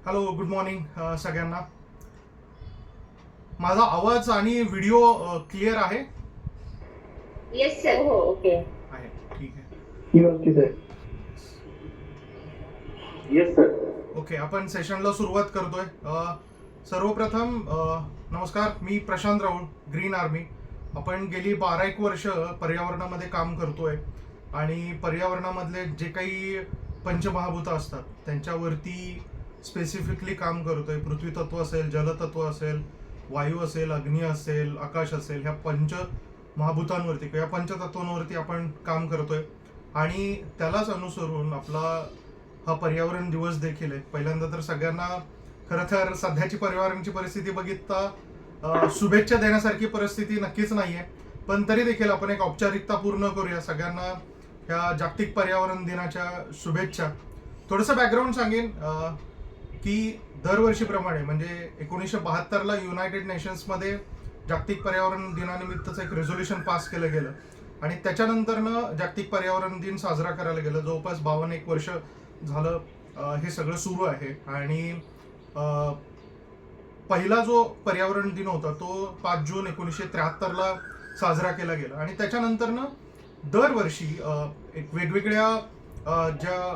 Hello, good morning सगळ्यांना. माझा आवाज आणि व्हिडिओ क्लिअर आहे? Yes sir. हो, ओके. आहे, ठीक आहे. व्यवस्थित आहे. Yes sir. ओके, आपण सेशनला सुरुवात करतोय. सर्वप्रथम नमस्कार, मी प्रशांत राहुल, ग्रीन आर्मी. आपण गेली 12-1 वर्ष पर्यावरणामध्ये काम करतोय आणि पर्यावरणामधले जे काही पंचमहाभूतं असतात त्यांच्यावरती स्पेसिफिकली काम करतोय. पृथ्वी तत्व असेल, जलतत्व असेल, वायू असेल, अग्नी असेल, आकाश असेल, ह्या महाभूतांवरती किंवा पंचतत्वांवरती आपण काम करतोय आणि त्यालाच अनुसरून आपला हा पर्यावरण दिवस देखील आहे. पहिल्यांदा तर सगळ्यांना खरं तर सध्याची पर्यावरणाची परिस्थिती बघितता शुभेच्छा देण्यासारखी परिस्थिती नक्कीच नाहीये, पण तरी देखील आपण एक औपचारिकता पूर्ण करूया. सगळ्यांना ह्या जागतिक पर्यावरण दिनाच्या शुभेच्छा. थोडंसं बॅकग्राऊंड सांगेन की दरवर्षीप्रमाणे म्हणजे 1972ला युनायटेड नेशन्समध्ये जागतिक पर्यावरण दिनानिमित्तचं एक रेझोल्युशन पास केलं गेलं आणि त्याच्यानंतरनं जागतिक पर्यावरण दिन साजरा करायला गेलं. जवळपास 52-1 वर्ष झालं हे सगळं सुरू आहे आणि पहिला जो पर्यावरण दिन होता तो 5 जून 1973ला साजरा केला गेला आणि त्याच्यानंतरनं दरवर्षी एक वेगवेगळ्या ज्या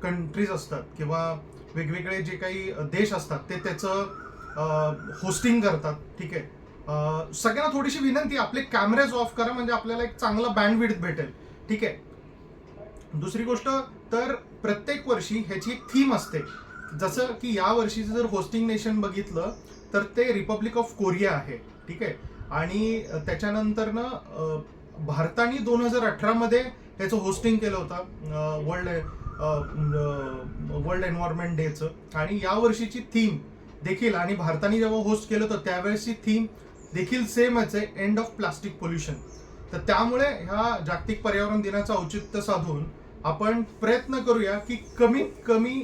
कंट्रीज असतात किंवा वेगवेगळे जे काही देश असतात ते त्याचं होस्टिंग करतात. ठीक आहे. सगळ्यांना थोडीशी विनंती, आपले कॅमेरेज ऑफ करा म्हणजे आपल्याला एक चांगला बँडविड्थ भेटेल. ठीक आहे. दुसरी गोष्ट तर प्रत्येक वर्षी ह्याची एक थीम असते. जसं की या वर्षीचं जर होस्टिंग नेशन बघितलं तर ते रिपब्लिक ऑफ कोरिया आहे. ठीक आहे. आणि त्याच्यानंतरनं भारताने 2018 मध्ये त्याचं होस्टिंग केलं होतं वर्ल्ड एन्व्हायरमेंट डेचं आणि या वर्षीची थीम देखील आणि भारताने जेव्हा होस्ट केलं होतं त्यावेळेसची थीम देखील सेमच आहे, एंड ऑफ प्लास्टिक पोल्युशन. तर त्यामुळे ह्या जागतिक पर्यावरण दिनाचं औचित्य साधून आपण प्रयत्न करूया की कमीत कमी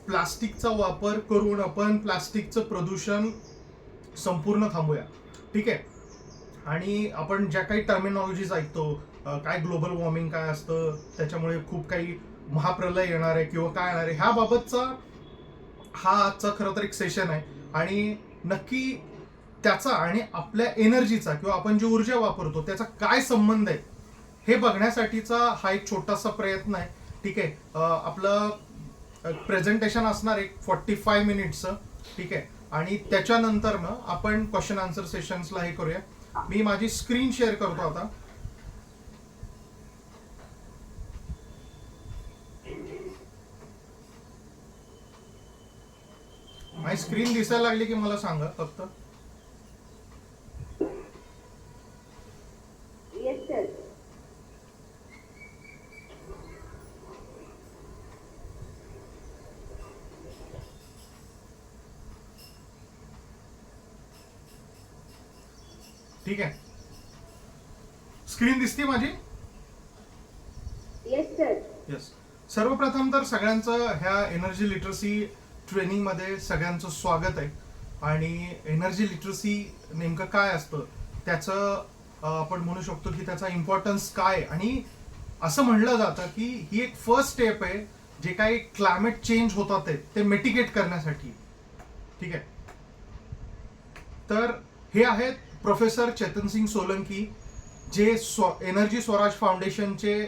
प्लास्टिकचा वापर करून आपण प्लास्टिकचं प्रदूषण संपूर्ण थांबूया. ठीक आहे. आणि आपण ज्या काही टर्मिनॉलॉजीज ऐकतो, काय ग्लोबल वॉर्मिंग काय असतं, त्याच्यामुळे खूप काही महाप्रलय येणार आहे किंवा काय येणार आहे, ह्या बाबतचा हा आजचा खरं तर एक सेशन आहे आणि नक्की त्याचा आणि आपल्या एनर्जीचा किंवा आपण जी ऊर्जा वापरतो त्याचा काय संबंध आहे हे बघण्यासाठीचा हा एक छोटासा प्रयत्न आहे. ठीक आहे. आपलं प्रेझेंटेशन असणार एक 45 मिनिट्सचं. ठीक आहे. आणि त्याच्यानंतरनं आपण क्वेश्चन आन्सर सेशन्सला हे करूया. मी माझी स्क्रीन शेअर करतो आता. माझी स्क्रीन दिसायला लागली की मला सांगा फक्त. Yes sir. ठीक आहे. स्क्रीन दिसते माझी? Yes sir. येस. सर्वप्रथम तर सगळ्यांचं ह्या एनर्जी लिटरसी ट्रेनिंगमध्ये सगळ्यांचं स्वागत आहे. आणि एनर्जी लिटरसी नेमकं काय असतं त्याचं आपण म्हणू शकतो की त्याचा इम्पॉर्टन्स काय, आणि असं म्हणलं जातं की ही एक फर्स्ट स्टेप आहे जे काही क्लायमेट चेंज होतात ते मिटिगेट करण्यासाठी. ठीक आहे. तर हे आहेत प्रोफेसर चेतन सिंग सोलंकी, जे एनर्जी स्वराज फाउंडेशनचे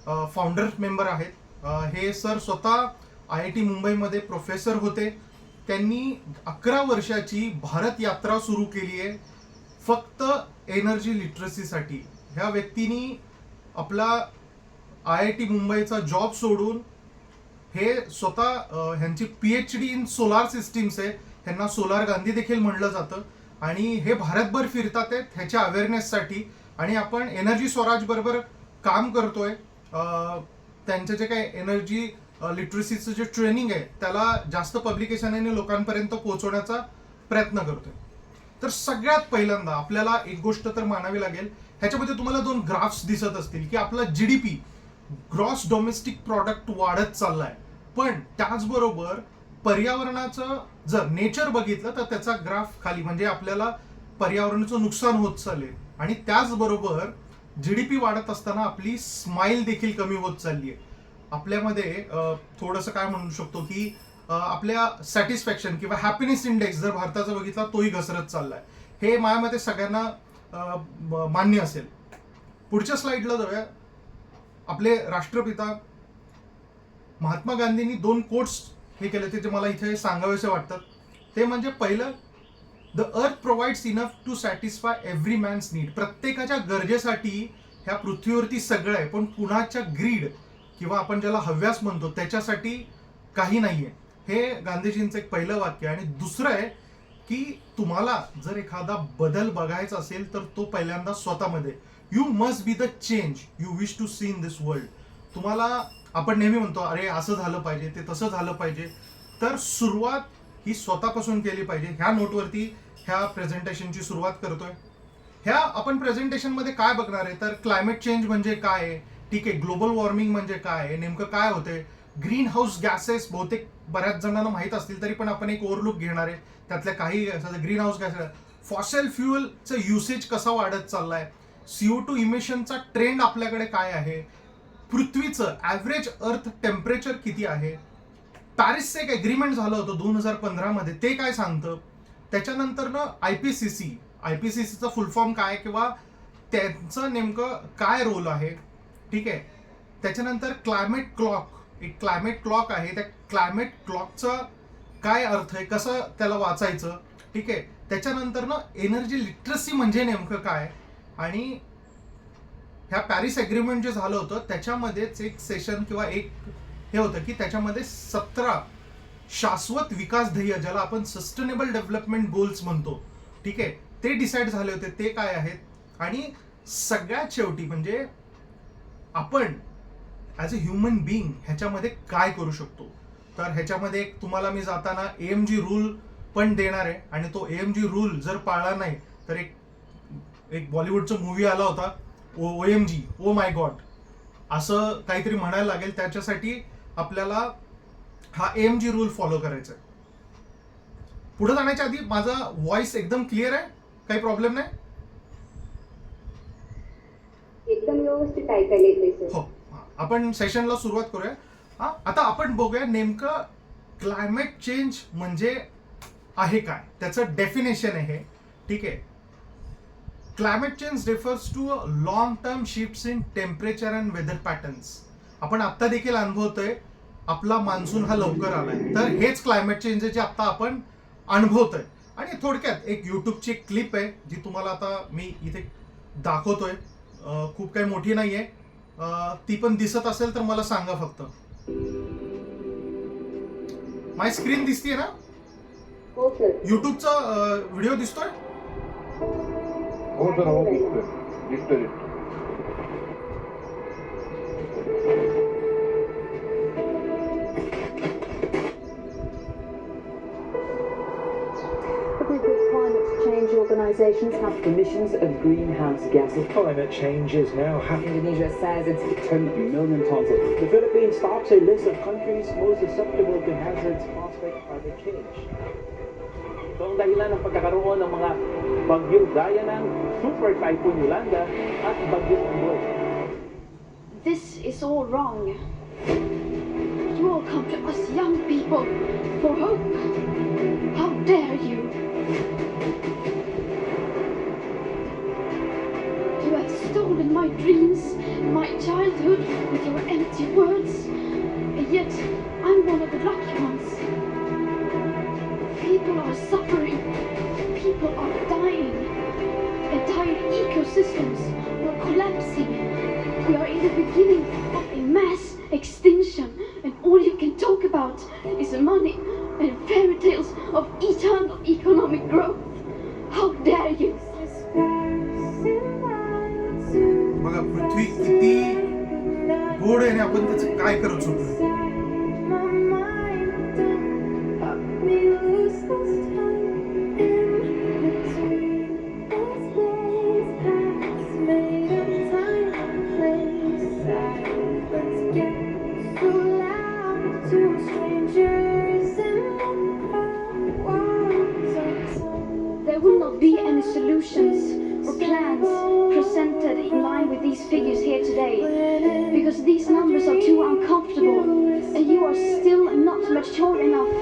फाउंडर मेंबर आहेत. हे सर स्वतः IIT मुंबईमध्ये प्रोफेसर होते. त्यांनी 11 वर्षाची भारत यात्रा सुरू केली आहे फक्त एनर्जी लिटरसीसाठी. ह्या व्यक्तींनी आपला IIT मुंबईचा जॉब सोडून हे स्वतः ह्यांची PhD इन सोलार सिस्टीम्स आहे, ह्यांना सोलार गांधी देखील म्हणलं जातं, आणि हे भारतभर फिरतात आहेत ह्याच्या अवेअरनेससाठी. आणि आपण एनर्जी स्वराज बरोबर काम करतोय. त्यांचं जे काही एनर्जी लिटरसीचं जे ट्रेनिंग आहे त्याला जास्त पब्लिकेशन आणि लोकांपर्यंत पोहोचवण्याचा प्रयत्न करतोय. तर सगळ्यात पहिल्यांदा आपल्याला एक गोष्ट तर मानावी लागेल. ह्याच्यामध्ये तुम्हाला 2 ग्राफ्स दिसत असतील की आपला GDP, ग्रॉस डोमेस्टिक प्रॉडक्ट वाढत चाललाय, पण त्याचबरोबर पर्यावरणाचं जर नेचर बघितलं तर त्याचा ग्राफ खाली, म्हणजे आपल्याला पर्यावरणाचं नुकसान होत चालले. आणि त्याचबरोबर GDP वाढत असताना आपली स्माईल देखील कमी होत चालली आहे. आपल्यामध्ये थोडंसं काय म्हणू शकतो की आपल्या सॅटिस्फॅक्शन किंवा हॅपीनेस इंडेक्स जर भारताचा बघितला तोही घसरत चाललाय. हे माझ्या मते सगळ्यांना मान्य असेल. पुढच्या स्लाइडला जाऊया. आपले राष्ट्रपिता महात्मा गांधींनी 2 कोट्स हे केले ते जे मला इथे सांगावेसे वाटतात. ते म्हणजे पहिलं, the earth provides enough to satisfy every man's need. प्रत्येकाच्या गरजेसाठी ह्या पृथ्वीवरती सगळं आहे, पण कुणाच्या ग्रीड किंवा आपण ज्याला हव्यास म्हणतो त्याच्यासाठी काही नाहीये. हे गांधीजींचं एक पहिलं वाक्य. आणि दुसरं आहे की तुम्हाला जर एखादा बदल बघायचा असेल तर तो पहिल्यांदा स्वतःमध्ये. You must be the change you wish to see in this world. तुम्हाला, आपण नेहमी म्हणतो अरे असं झालं पाहिजे, ते तसं झालं पाहिजे, तर सुरुवात ही स्वतःपासून केली पाहिजे. ह्या नोटवरती ह्या प्रेझेंटेशनची सुरुवात करतोय. ह्या आपण प्रेझेंटेशनमध्ये काय बघणार आहे तर क्लायमेट चेंज म्हणजे काय आहे, ठीक आहे, ग्लोबल वॉर्मिंग म्हणजे काय आहे, नेमकं काय होतंय, ग्रीन हाऊस गॅसेस बहुतेक बऱ्याच जणांना माहीत असतील तरी पण आपण एक ओव्हरलुक घेणार आहे. त्यातल्या काही ग्रीन हाऊस गॅसेस, फॉसिल फ्युएलचं युसेज कसा वाढत चाललाय, CO2 इमिशनचा ट्रेंड आपल्याकडे काय आहे, पृथ्वीचं ॲव्हरेज अर्थ टेम्परेचर किती आहे, पॅरिसचं एक एग्रीमेंट झालं होतं 2015 मध्ये ते काय सांगतं, त्याच्यानंतर ना आयपीसीसीचा फुल फॉर्म काय किंवा त्यांचं नेमकं काय रोल आहे, ठीक आहे. त्याच्यानंतर क्लायमेट क्लॉक, एक क्लायमेट क्लॉक आहे, त्या क्लायमेट क्लॉकचा काय अर्थ आहे, कसं त्याला वाचायचं, ठीक आहे. त्याच्यानंतर ना एनर्जी लिटरसी म्हणजे नेमकं काय. आणि ह्या पॅरिस एग्रीमेंट जे झालं होतं त्याच्यामध्येच एक सेशन किंवा एक हे होतं की त्याच्यामध्ये 17 शाश्वत विकास ध्येय ज्याला आपण सस्टेनेबल डेव्हलपमेंट गोल्स म्हणतो, ठीक आहे, ते डिसाईड झाले होते. ते काय आहेत. आणि सगळ्यात शेवटी म्हणजे आपण ॲज अ ह्युमन बिईंग ह्याच्यामध्ये काय करू शकतो. तर ह्याच्यामध्ये एक तुम्हाला मी जाताना AMG रूल पण देणार आहे. आणि तो AMG रूल जर पाळला नाही तर एक बॉलिवूडचा मूवी आला होता OMG, ओ माय गॉड, असं काहीतरी म्हणायला लागेल. त्याच्यासाठी आपल्याला हा AMG रूल फॉलो करायचा आहे. पुढे जाण्याच्या आधी माझा व्हॉइस एकदम क्लिअर आहे, काही प्रॉब्लेम नाही. एकदम व्यवस्थित ऐकायला येते सर. हो, आपण सेशनला सुरुवात करूया. आता आपण बघूया नेमकं क्लायमेट चेंज म्हणजे आहे काय, त्याचं डेफिनेशन आहे, ठीक आहे. Climate change refers to long term shifts in temperature and weather patterns. आपण आत्ता देखील अनुभवतोय आपला मान्सून हा लवकर आलाय, तर हेच क्लायमेट चेंज आहे जे आता आपण अनुभवतोय. आणि थोडक्यात एक युट्यूबची एक क्लिप आहे जी तुम्हाला आता मी इथे दाखवतोय. खूप काही मोठी नाहीये, ती पण दिसत असेल तर मला सांगा फक्त. माझी स्क्रीन दिसतीये ना? हो सर. युट्यूबचा व्हिडिओ दिसतोय? हो सर, हो दिसतोय. The group of climate change organisations have emissions of greenhouse gases. Climate change is now happening. Indonesia says it's 10 million tons of. The Philippines tops a list of countries most susceptible to hazards caused by climate change. So ang dahilan ng pagkakaroon ng mga bagyo gaya ng Super Typhoon Yolanda at Bagyo Ondoy. This is all wrong. You all come to us young people for hope. How dare you? You have stolen my dreams, my childhood with your empty words. And yet, I'm one of the lucky ones. People are suffering. People are dying. Entire ecosystems are collapsing. We are in the beginning of a mass extinction, and all you can talk about is money and fairy tales of eternal economic growth. How dare you? बघा पृथ्वी किती गोड आहे आणि आपण त्याचं काय करत होतो. There will not be any solutions or plans presented in line with these figures here today, because these numbers are too uncomfortable and you are still not mature enough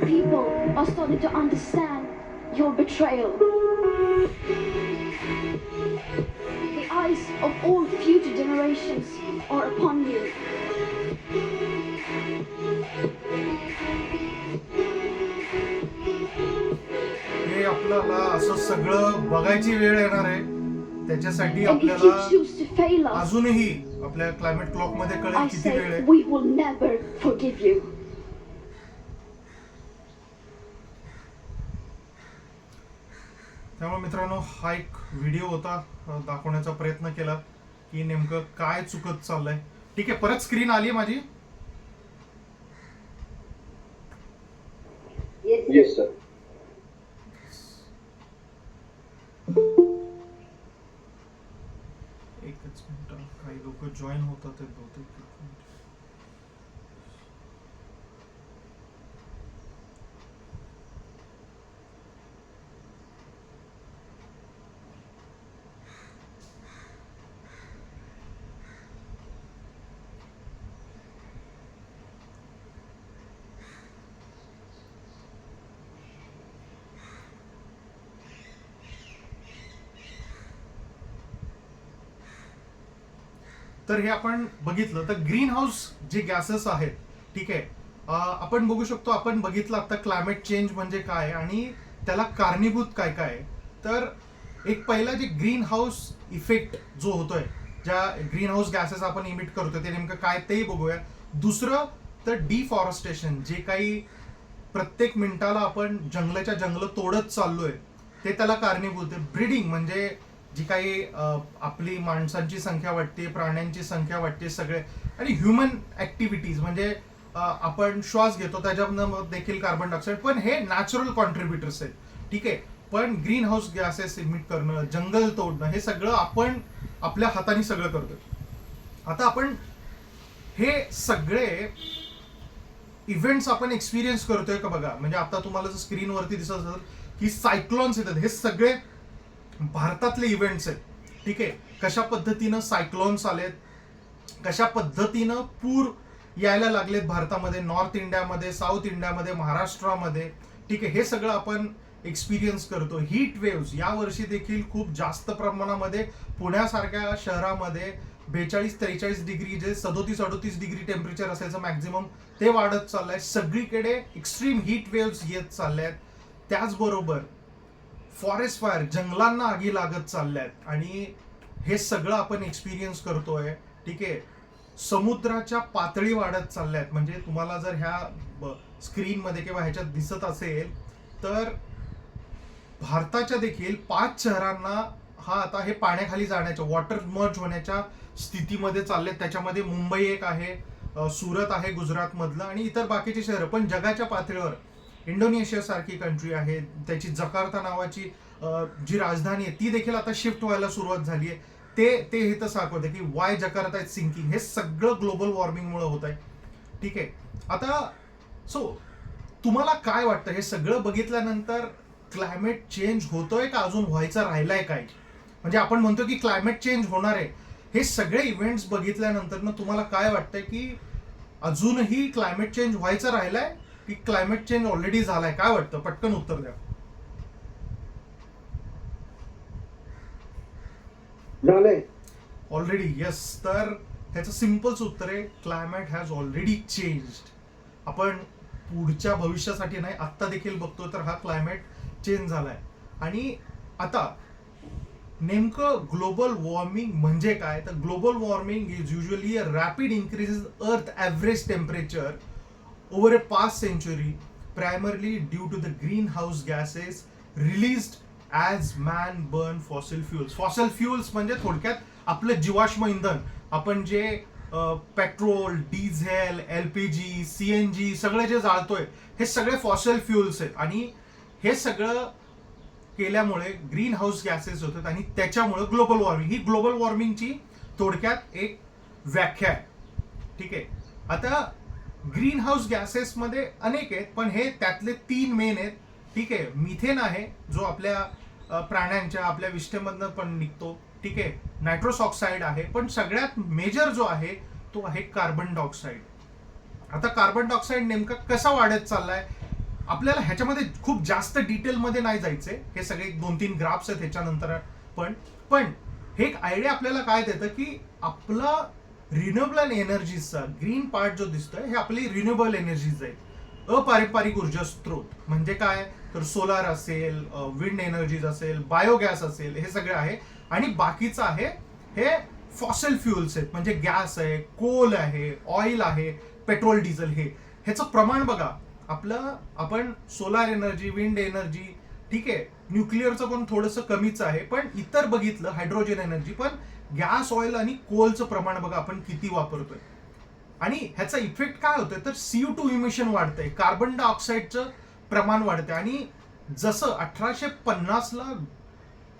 people are starting to understand your betrayal. The eyes of all future generations are upon you. हे आपल्याला असं सगळं बघायची वेळ येणार आहे. त्याच्यासाठी And if you आपल्याला choose to fail us, अजूनही आपल्या क्लायमेट क्लॉक मध्ये I कळेल किती वेळ say आहे. we will never forgive you. त्यामुळे मित्रांनो हा एक व्हिडिओ होता, दाखवण्याचा प्रयत्न केला की नेमकं काय चुकत चाललंय. ठीक आहे, परत स्क्रीन आली माझी. Yes yes sir. एकच मिनिट, काही लोक जॉईन होतात आहेत बहुतेक. एक मिनिट. तर हे आपण बघितलं तर ग्रीन हाऊस जे गॅसेस आहेत, ठीक आहे, आपण बघू शकतो. आपण बघितलं आता क्लायमेट चेंज म्हणजे काय आणि त्याला कारणीभूत काय काय आहे. तर एक पहिला जे ग्रीन हाऊस इफेक्ट जो होतोय, ज्या ग्रीन हाऊस गॅसेस आपण इमिट करतोय ते नेमकं काय तेही बघूया. दुसरं तर डिफॉरेस्टेशन, जे काही प्रत्येक मिनिटाला आपण जंगलाच्या जंगल तोडत चाललोय ते त्याला कारणीभूत आहे. ब्रीडिंग म्हणजे जी काही आपली माणसांची संख्या वाढते, प्राण्यांची संख्या वाढते सगळे, आणि ह्युमन ऍक्टिव्हिटीज म्हणजे आपण श्वास घेतो त्याच्यामधून देखील कार्बन डायऑक्साईड, पण हे नॅचरल कॉन्ट्रीब्युटर्स आहेत. ठीक आहे, पण ग्रीन हाऊस गॅसेस इमिट करणं, जंगल तोडणं, हे सगळं आपण आपल्या हाताने सगळं करतोय. आता आपण हे सगळे इव्हेंट्स आपण एक्सपिरियन्स करतोय का बघा. म्हणजे आता तुम्हाला जर स्क्रीनवरती दिसत असेल की सायक्लॉन्स येतात, हे सगळे भारतातले इव्हेंट्स आहेत. ठीक आहे, कशा पद्धतीनं सायक्लॉन्स आलेत, कशा पद्धतीनं पूर यायला लागलेत भारतामध्ये, नॉर्थ इंडियामध्ये, साऊथ इंडियामध्ये, महाराष्ट्रामध्ये. ठीक आहे, हे सगळं आपण एक्सपिरियन्स करतो. हीट वेव्स यावर्षी देखील खूप जास्त प्रमाणामध्ये पुण्यासारख्या शहरामध्ये 42-43 डिग्री, जे 37-38 डिग्री टेम्परेचर असायचं मॅक्झिमम, ते वाढत चाललंय. सगळीकडे एक्स्ट्रीम हीट वेव्स येत चालल्या आहेत. त्याचबरोबर फॉरेस्ट फायर, जंगलांना आगी लागत चालल्यात आणि हे सगळं आपण एक्सपिरियन्स करतोय. ठीक आहे, समुद्राच्या पातळी वाढत चालल्यात. म्हणजे तुम्हाला जर ह्या स्क्रीनमध्ये किंवा ह्याच्यात दिसत असेल तर भारताच्या देखील 5 शहरांना आता हे पाण्याखाली जाण्याच्या, वॉटर मर्ज होण्याच्या स्थितीमध्ये चाललेत. त्याच्यामध्ये मुंबई एक आहे, सुरत आहे गुजरात मधलं, आणि इतर बाकीचे शहरं. पण जगाच्या पातळीवर इंडोनेशिया सारखी कंट्री आहे, त्याची जकार्ता नावाची जी राजधानी आहे ती देखील आता शिफ्ट व्हायला सुरुवात झाली आहे. ते हे तर सांगते की वाय जकार्ता इज सिंकिंग. हे सगळं ग्लोबल वॉर्मिंगमुळे होत आहे. ठीक आहे, आता तुम्हाला काय वाटतं हे सगळं बघितल्यानंतर क्लायमेट चेंज होतोय का अजून व्हायचं राहिलाय काय? म्हणजे आपण म्हणतो की क्लायमेट चेंज होणार आहे, हे सगळे इव्हेंट्स बघितल्यानंतर ना तुम्हाला काय वाटतंय की अजूनही क्लायमेट चेंज व्हायचं राहिलाय की क्लायमेट चेंज ऑलरेडी झालाय? काय वाटतं? पटकन उत्तर द्या. झालंय ऑलरेडी. येस, तर ह्याचं सिम्पलच उत्तर आहे, क्लायमेट हॅज ऑलरेडी चेंज्ड. आपण पुढच्या भविष्यासाठी नाही, आत्ता देखील बघतो तर हा क्लायमेट चेंज झालाय. आणि आता नेमकं ग्लोबल वॉर्मिंग म्हणजे काय? तर global warming is usually a rapid increase earth average temperature over a past century, primarily due to the greenhouse gases released as man burn fossil fuels. Fossil fuels म्हणजे थोडक्यात आपलं जीवाश्म इंधन. आपण जे पेट्रोल, डिझेल, LPG, CNG सगळे जे जाळतोय हे सगळे फॉसिल फ्युल्स आहेत. आणि हे सगळं केल्यामुळे ग्रीन हाऊस गॅसेस होतात आणि त्याच्यामुळे ग्लोबल वॉर्मिंग. ही ग्लोबल वॉर्मिंगची थोडक्यात एक व्याख्या आहे. ठीक आहे, आता ग्रीन हाऊस गॅसेस मध्ये अनेक आहेत, पण हे त्यातले 3 मेन आहेत. ठीक आहे, मिथेन आहे जो आपल्या प्राण्यांच्या, आपल्या विष्ठेमधनं पण निघतो. ठीक आहे, नायट्रोस ऑक्साईड आहे, पण सगळ्यात मेजर जो आहे तो आहे कार्बन डायऑक्साईड. आता कार्बन डायऑक्साईड नेमका कसा वाढत चाललाय आपल्याला ह्याच्यामध्ये खूप जास्त डिटेलमध्ये नाही जायचंय, हे सगळे 2-3 ग्राफ्स आहेत ह्याच्यानंतर, पण हे एक आयडिया आपल्याला काय देतं की आपला रिन्युएबल एनर्जीचा ग्रीन पार्ट जो दिसतोय हे आपली रिन्युएबल एनर्जीज आहेत. अपारंपरिक ऊर्जा स्त्रोत म्हणजे काय, तर सोलार असेल, विंड एनर्जीज असेल, बायोगॅस असेल, हे सगळं आहे. आणि बाकीचं आहे हे फॉसिल फ्युअल्स आहेत, म्हणजे गॅस आहे, कोल आहे, ऑइल आहे, पेट्रोल, डिझेल. ह्याचं प्रमाण बघा, आपण सोलार एनर्जी, विंड एनर्जी, ठीक आहे, न्यूक्लिअरचं पण थोडंसं कमीच आहे, पण इतर बघितलं हायड्रोजन एनर्जी, पण गॅस, ऑइल आणि कोलचं प्रमाण बघा आपण किती वापरतोय. आणि ह्याचा इफेक्ट काय होतोय, तर CO2 इमिशन वाढतंय, कार्बन डायऑक्साईडचं प्रमाण वाढतंय. आणि जसं 1850ला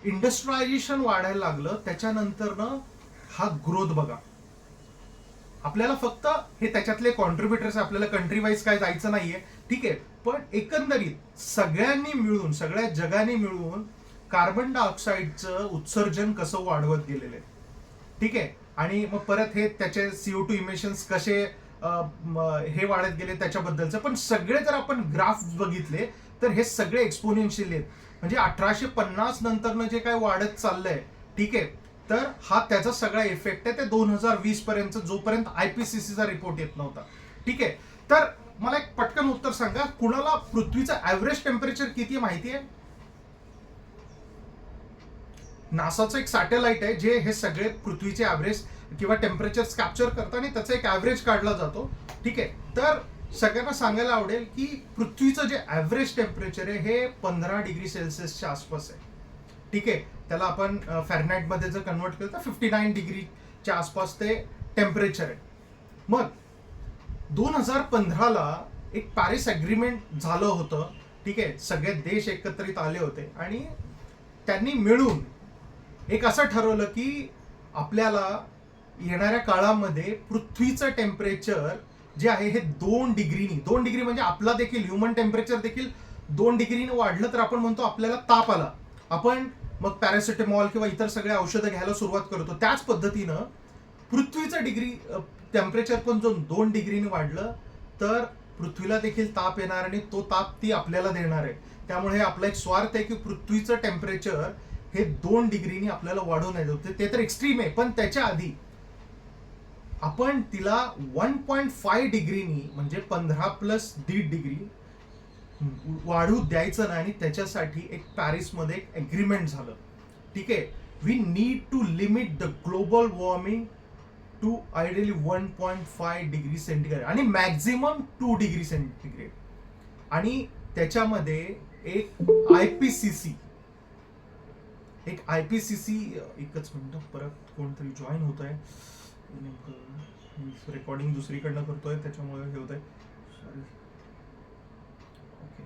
इंडस्ट्रियलायझेशन वाढायला लागलं त्याच्यानंतरनं हा ग्रोथ बघा. आपल्याला फक्त हे त्याच्यातले कॉन्ट्रीब्युटर्स, आपल्याला कंट्री वाईज काय जायचं नाहीये, ठीक आहे, पण एकंदरीत सगळ्यांनी मिळून, सगळ्या जगाने मिळून कार्बन डायऑक्साईडचं उत्सर्जन कसं वाढवत गेलेलं आहे, ठीक आहे. आणि मग परत हे त्याचे CO2 इमिशन्स कसे हे वाढत गेले त्याच्याबद्दलचं. पण सगळे जर आपण ग्राफ बघितले तर हे सगळे एक्सपोनेन्शियल आहेत. म्हणजे 1850 नंतरनं जे काय वाढत चाललंय, ठीक आहे, तर हा त्याचा सगळा इफेक्ट आहे ते 2020 पर्यंत, जोपर्यंत IPCCचा रिपोर्ट येत नव्हता, ठीक आहे. तर मला एक पटकन उत्तर सांगा, कुणाला पृथ्वीचं ऍव्हरेज टेम्परेचर किती माहिती आहे? नासाचं एक सॅटेलाइट आहे जे हे सगळे पृथ्वीचे ऍव्हरेज किंवा टेम्परेचर कॅप्चर करतं आणि त्याचा एक ऍव्हरेज काढला जातो, ठीक आहे. तर सगळ्यांना सांगायला आवडेल की पृथ्वीचं जे ऍव्हरेज टेम्परेचर आहे हे 15 डिग्री सेल्सिअसच्या आसपास आहे, ठीक आहे. त्याला आपण फॅरनहाईटमध्ये जर कन्वर्ट केलं तर 59 डिग्रीच्या आसपास ते टेम्परेचर आहे. मग 2015ला एक पॅरिस अग्रीमेंट झालं होतं, ठीक आहे. सगळे देश एकत्रित आले होते आणि त्यांनी मिळून एक असं ठरवलं की आपल्याला येणाऱ्या काळामध्ये पृथ्वीचं टेम्परेचर जे आहे हे 2 डिग्री म्हणजे आपला देखील ह्युमन टेम्परेचर देखील 2 डिग्रीने वाढलं तर आपण म्हणतो आपल्याला ताप आला, आपण मग पॅरासिटामॉल किंवा इतर सगळे औषधं घ्यायला सुरुवात करतो. त्याच पद्धतीनं पृथ्वीचं टेम्परेचर पण जर 2 डिग्रीने वाढलं तर पृथ्वीला देखील ताप येणार आणि तो ताप ती आपल्याला देणार आहे. त्यामुळे आपला एक स्वार्थ आहे की पृथ्वीचं टेम्परेचर हे 2 डिग्रीनी आपल्याला वाढवून नाही होते. ते तर एक्स्ट्रीम आहे, पण त्याच्या आधी आपण तिला 1.5 डिग्रीनी म्हणजे 15+1.5 डिग्री वाढू द्यायचं नाही. आणि त्याच्यासाठी एक पॅरिसमध्ये एक अग्रीमेंट झालं, ठीक आहे. We need to limit the global warming to ideally 1.5 degree centigrade आणि मॅक्झिमम 2 डिग्री सेंटीग्रेड. आणि त्याच्यामध्ये एक IPCC एकच मिनिट, परत कोणतरी जॉईन होत आहे, नेमकं रेकॉर्डिंग दुसरीकडनं करतोय त्याच्यामुळे हे होत आहे, सॉरी. ओके,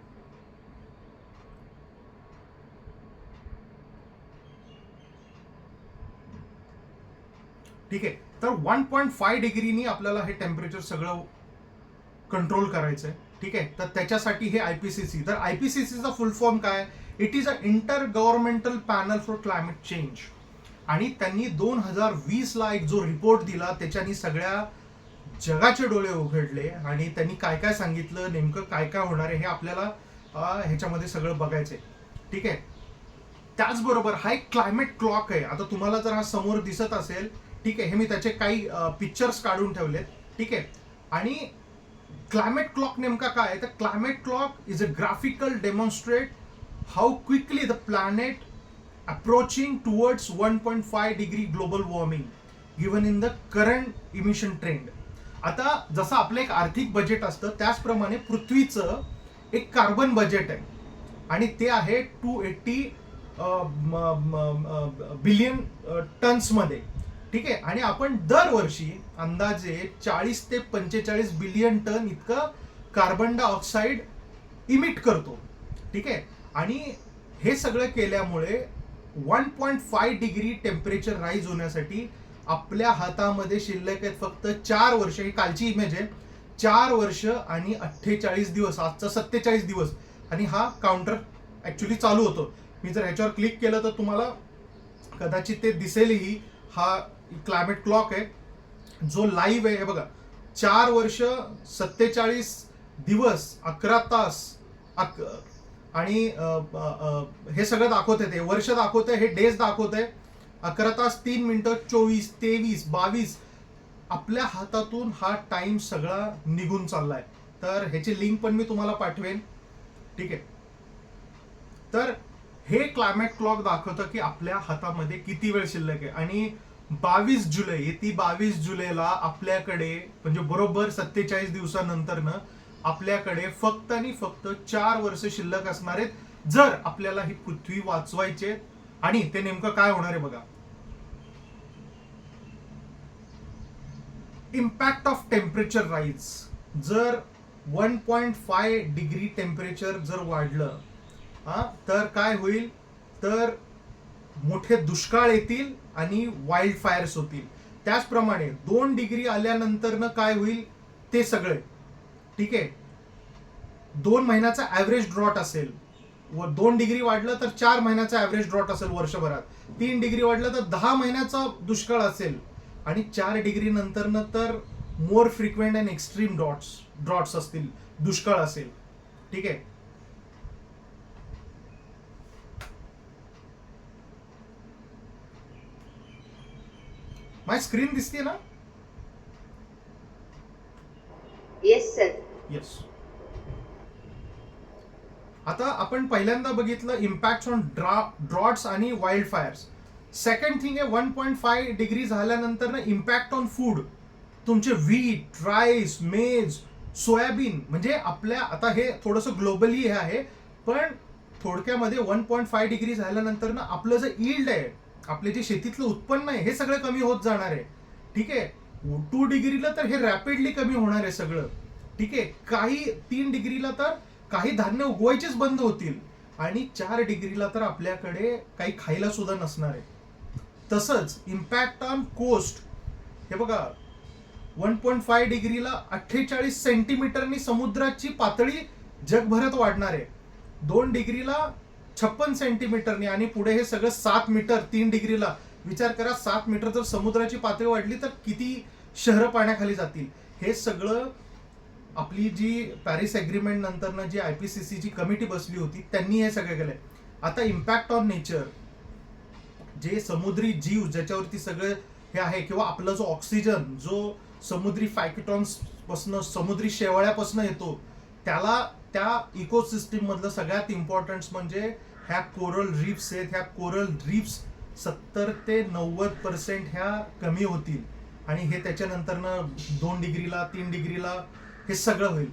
ठीक आहे. तर 1.5 डिग्रीनी आपल्याला हे टेम्परेचर सगळं कंट्रोल करायचंय, ठीक आहे. तर त्याच्यासाठी हे IPCC, तर IPCCचा फुल फॉर्म काय, it is a inter governmental panel for climate change. आणि त्यांनी 2020ला एक जो रिपोर्ट दिला त्याच्यानी सगळ्या जगाचे डोळे उघडले आणि त्यांनी काय काय सांगितलं, नेमकं काय काय होणार आहे हे आपल्याला ह्याच्यामध्ये सगळं बघायचंय, ठीक आहे. त्याचबरोबर हा एक क्लायमेट क्लॉक आहे. आता तुम्हाला जर हा समोर दिसत असेल, ठीक आहे, हे मी त्याचे काही पिक्चर्स काढून ठेवलेत, ठीक आहे. आणि क्लायमेट क्लॉक नेमका काय आहे, तर climate clock is a graphical demonstrate how quickly the planet approaching towards 1.5 degree global warming given in the current emission trend. आता जसं आपलं एक आर्थिक बजेट असतं त्याचप्रमाणे पृथ्वीचं एक कार्बन बजेट आहे आणि ते आहे 280 बिलियन टन्समध्ये, ठीक आहे. आणि आपण दरवर्षी अंदाजे 40 ते 45 बिलियन टन इतकं कार्बन डायऑक्साईड इमिट करतो, ठीक आहे. आणि हे सगळं केल्यामुळे 1.5 डिग्री टेम्परेचर राईज होण्यासाठी आपल्या हातामध्ये शिल्लक आहेत फक्त 4 वर्ष. ही कालची इमेज आहे, 4 वर्ष आणि 48 दिवस, आजचा 47 दिवस. आणि हा काउंटर ऍक्च्युली चालू होतो. मी जर ह्याच्यावर क्लिक केलं तर तुम्हाला कदाचित ते दिसेलही. हा क्लायमेट क्लॉक आहे जो लाईव्ह आहे. हे बघा, 4 वर्ष 47 दिवस 11 तास आणि हे सगळं दाखवते, ते वर्ष दाखवते, हे डेज दाखवते. 11 तास 3 मिनिटं 24 23 22 आपल्या हातातून हा टाइम सगळा निघून चाललाय. तर ह्याची लिंक पण मी तुम्हाला पाठवेन. ठीक आहे. तर हे क्लायमेट क्लॉक दाखवतं की आपल्या हातामध्ये किती वेळ शिल्लक आहे. आणि 22 जुलै, येती 22 जुलैला आपल्याकडे म्हणजे बरोबर 47 दिवसानंतरनं आपल्याकडे फक्त आणि फक्त 4 वर्ष शिल्लक असणार आहेत, जर आपल्याला ही पृथ्वी वाचवायचे. आणि ते नेमकं काय होणार आहे बघा. Impact of temperature rise. जर 1.5 डिग्री टेम्परेचर जर वाढलं तर काय होईल, तर मोठे दुष्काळ येतील आणि वाईल्ड फायर्स होतील. त्याचप्रमाणे 2 डिग्री आल्यानंतर काय होईल ते सगळे. ठीक आहे. 2 महिन्याचा ऍव्हरेज ड्रॉट असेल. 2 डिग्री वाढलं तर 4 महिन्याचा ऍव्हरेज ड्रॉट असेल वर्षभरात. 3 डिग्री वाढलं तर 10 महिन्याचा दुष्काळ असेल. आणि 4 डिग्री नंतरनं तर मोर फ्रिक्वेंट अँड एक्स्ट्रीम ड्रॉट्स असतील, दुष्काळ असेल. ठीक आहे. माझी स्क्रीन दिसते ना? Yes sir. येस. आता आपण पहिल्यांदा बघितलं इम्पॅक्ट ऑन ड्रॉट्स आणि वाईल्ड फायर्स. सेकंड थिंग आहे 1.5 डिग्री झाल्यानंतर ना इम्पॅक्ट ऑन फूड. तुमचे व्हीट, राईस, मेज, सोयाबीन. म्हणजे आपल्या आता हे थोडंसं ग्लोबली हे आहे, पण थोडक्यामध्ये 1.5 डिग्री झाल्यानंतर ना आपलं जे यील्ड आहे, आपले जे शेतीतलं उत्पन्न आहे, हे सगळं कमी होत जाणार आहे. ठीक आहे. 2 डिग्रीला तर हे रॅपिडली कमी होणार आहे सगळं. ठीक आहे. काही 3 डिग्रीला तर काही धान्य उगवायचेच बंद होतील. आणि 4 डिग्रीला तर आपल्याकडे काही खायला सुद्धा नसणार आहे. तसंच इम्पॅक्ट ऑन कोस्ट. हे बघा, 1.5 डिग्रीला 48 सेंटीमीटरनी समुद्राची पातळी जगभरात वाढणार आहे. 2 डिग्रीला 56 सेंटीमीटरनी आणि पुढे हे सगळं 7 मीटर. 3 डिग्रीला विचार करा, 7 मीटर जर समुद्राची पातळी वाढली तर किती शहरं पाण्याखाली जातील. हे सगळं आपली जी पॅरिस अग्रीमेंट नंतरनं जी IPCC ची कमिटी बसली होती त्यांनी हे सगळं केलंय. आता इम्पॅक्ट ऑन नेचर. जे समुद्री जीव ज्याच्यावरती सगळं हे आहे, किंवा आपला जो ऑक्सिजन जो समुद्री फायकेटॉन्स पासून, समुद्री शेवाळ्यापासून येतो, त्याला त्या इकोसिस्टीम मधलं सगळ्यात इम्पॉर्टंट म्हणजे ह्या कोरल रीफ्स आहेत. ह्या कोरल रीफ्स 70 ते 90% ह्या कमी होतील. आणि हे त्याच्यानंतरनं 2 डिग्रीला 3 डिग्रीला हे सगळं होईल.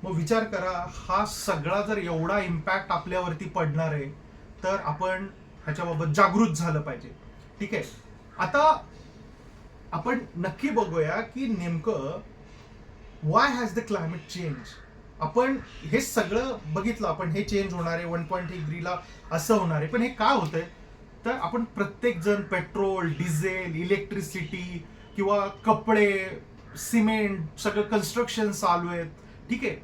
मग विचार करा, हा सगळा जर एवढा इम्पॅक्ट आपल्यावरती पडणार आहे तर आपण ह्याच्याबाबत जागृत झालं पाहिजे. ठीक आहे. आता आपण नक्की बघूया की नेमकं Y has the climate change. आपण हे सगळं बघितलं, आपण हे चेंज होणार आहे, 1.5 डिग्रीला असं होणार आहे. पण हे काय होतंय, तर आपण प्रत्येक जण पेट्रोल, डिझेल, इलेक्ट्रिसिटी किंवा कपडे, सिमेंट, सगळं कन्स्ट्रक्शन चालू आहेत. ठीक आहे.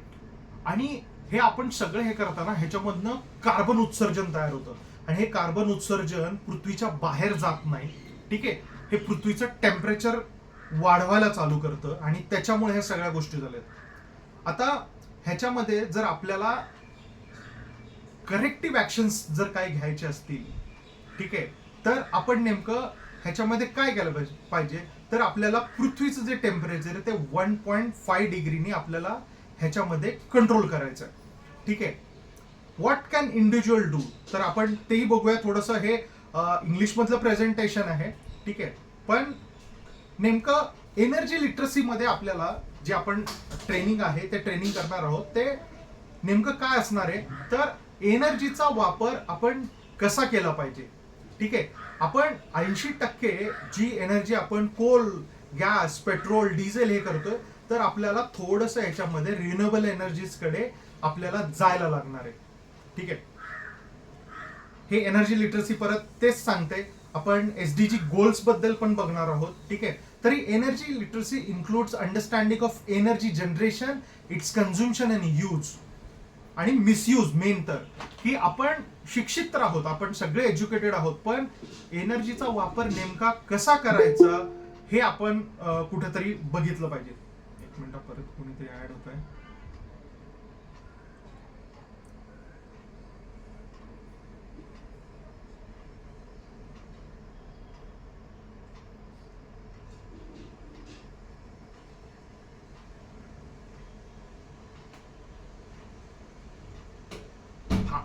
आणि हे आपण सगळं हे करताना ह्याच्यामधनं कार्बन उत्सर्जन तयार होतं. आणि हे कार्बन उत्सर्जन पृथ्वीच्या बाहेर जात नाही. ठीक आहे. हे पृथ्वीचं टेम्परेचर वाढवायला चालू करतं आणि त्याच्यामुळे ह्या सगळ्या गोष्टी झाल्यात. आता ह्याच्यामध्ये जर आपल्याला करेक्टिव्ह ऍक्शन्स जर काही घ्यायचे असतील, ठीक आहे, तर आपण नेमकं ह्याच्यामध्ये काय केलं पाहिजे, तर आपल्याला पृथ्वीचं जे टेम्परेचर आहे ते 1.5 डिग्रीनी आपल्याला ह्याच्यामध्ये कंट्रोल करायचं आहे. ठीक आहे. व्हॉट कॅन इंडिव्हिज्युअल डू, तर आपण तेही बघूया. थोडंसं हे इंग्लिशमधलं प्रेझेंटेशन आहे. ठीक आहे. पण नेमकं एनर्जी लिटरसीमध्ये आपल्याला जे आपण ट्रेनिंग आहे ते ट्रेनिंग करणार आहोत, ते नेमकं काय असणार आहे, तर एनर्जीचा वापर आपण कसा केला पाहिजे. ठीक आहे. आपण 80% जी एनर्जी आपण कोल, गॅस, पेट्रोल, डिझेल हे करतोय, तर आपल्याला थोडंसं याच्यामध्ये रिन्युएबल एनर्जीजकडे आपल्याला जायला लागणार आहे. ठीक आहे. हे एनर्जी लिटरसी परत तेच सांगते. आपण SDG गोल्स बद्दल पण बघणार आहोत. ठीक आहे. तरी energy literacy includes understanding of energy generation, its consumption and use आणि मिसयूज. मेन तर की आपण शिक्षित तर आहोत, आपण सगळे एज्युकेटेड आहोत, पण एनर्जीचा वापर नेमका कसा करायचा हे आपण कुठेतरी बघितलं पाहिजे. एक मिनिट, परत कोणीतरी ऍड होत आहे.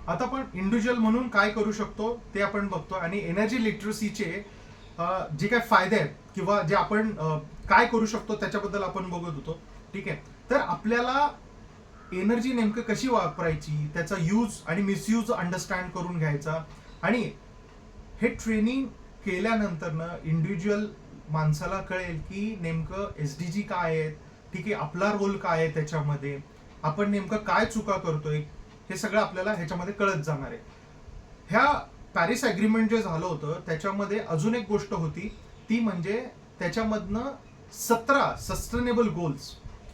आता आपण इंडिव्हिज्युअल म्हणून काय करू शकतो ते आपण बघतो, आणि एनर्जी लिटरसीचे जे काय फायदे आहेत किंवा जे आपण काय करू शकतो त्याच्याबद्दल आपण बघत होतो. ठीक आहे, तर आपल्याला एनर्जी नेमकं कशी वापरायची, त्याचा यूज आणि मिसयूज अंडरस्टँड करून घ्यायचा, आणि हे ट्रेनिंग केल्यानंतरनं इंडिव्हिज्युअल माणसाला कळेल की नेमकं SDG काय आहेत, ठीक आहे, आपला रोल काय आहे त्याच्यामध्ये, आपण नेमकं काय चुका करतोय, हे सगळं आपल्याला ह्याच्यामध्ये कळत जाणार आहे. ह्या पॅरिस ॲग्रीमेंट जे झालं होतं त्याच्यामध्ये अजून एक गोष्ट होती, ती म्हणजे त्याच्यामधनं 17 सस्टेनेबल गोल्स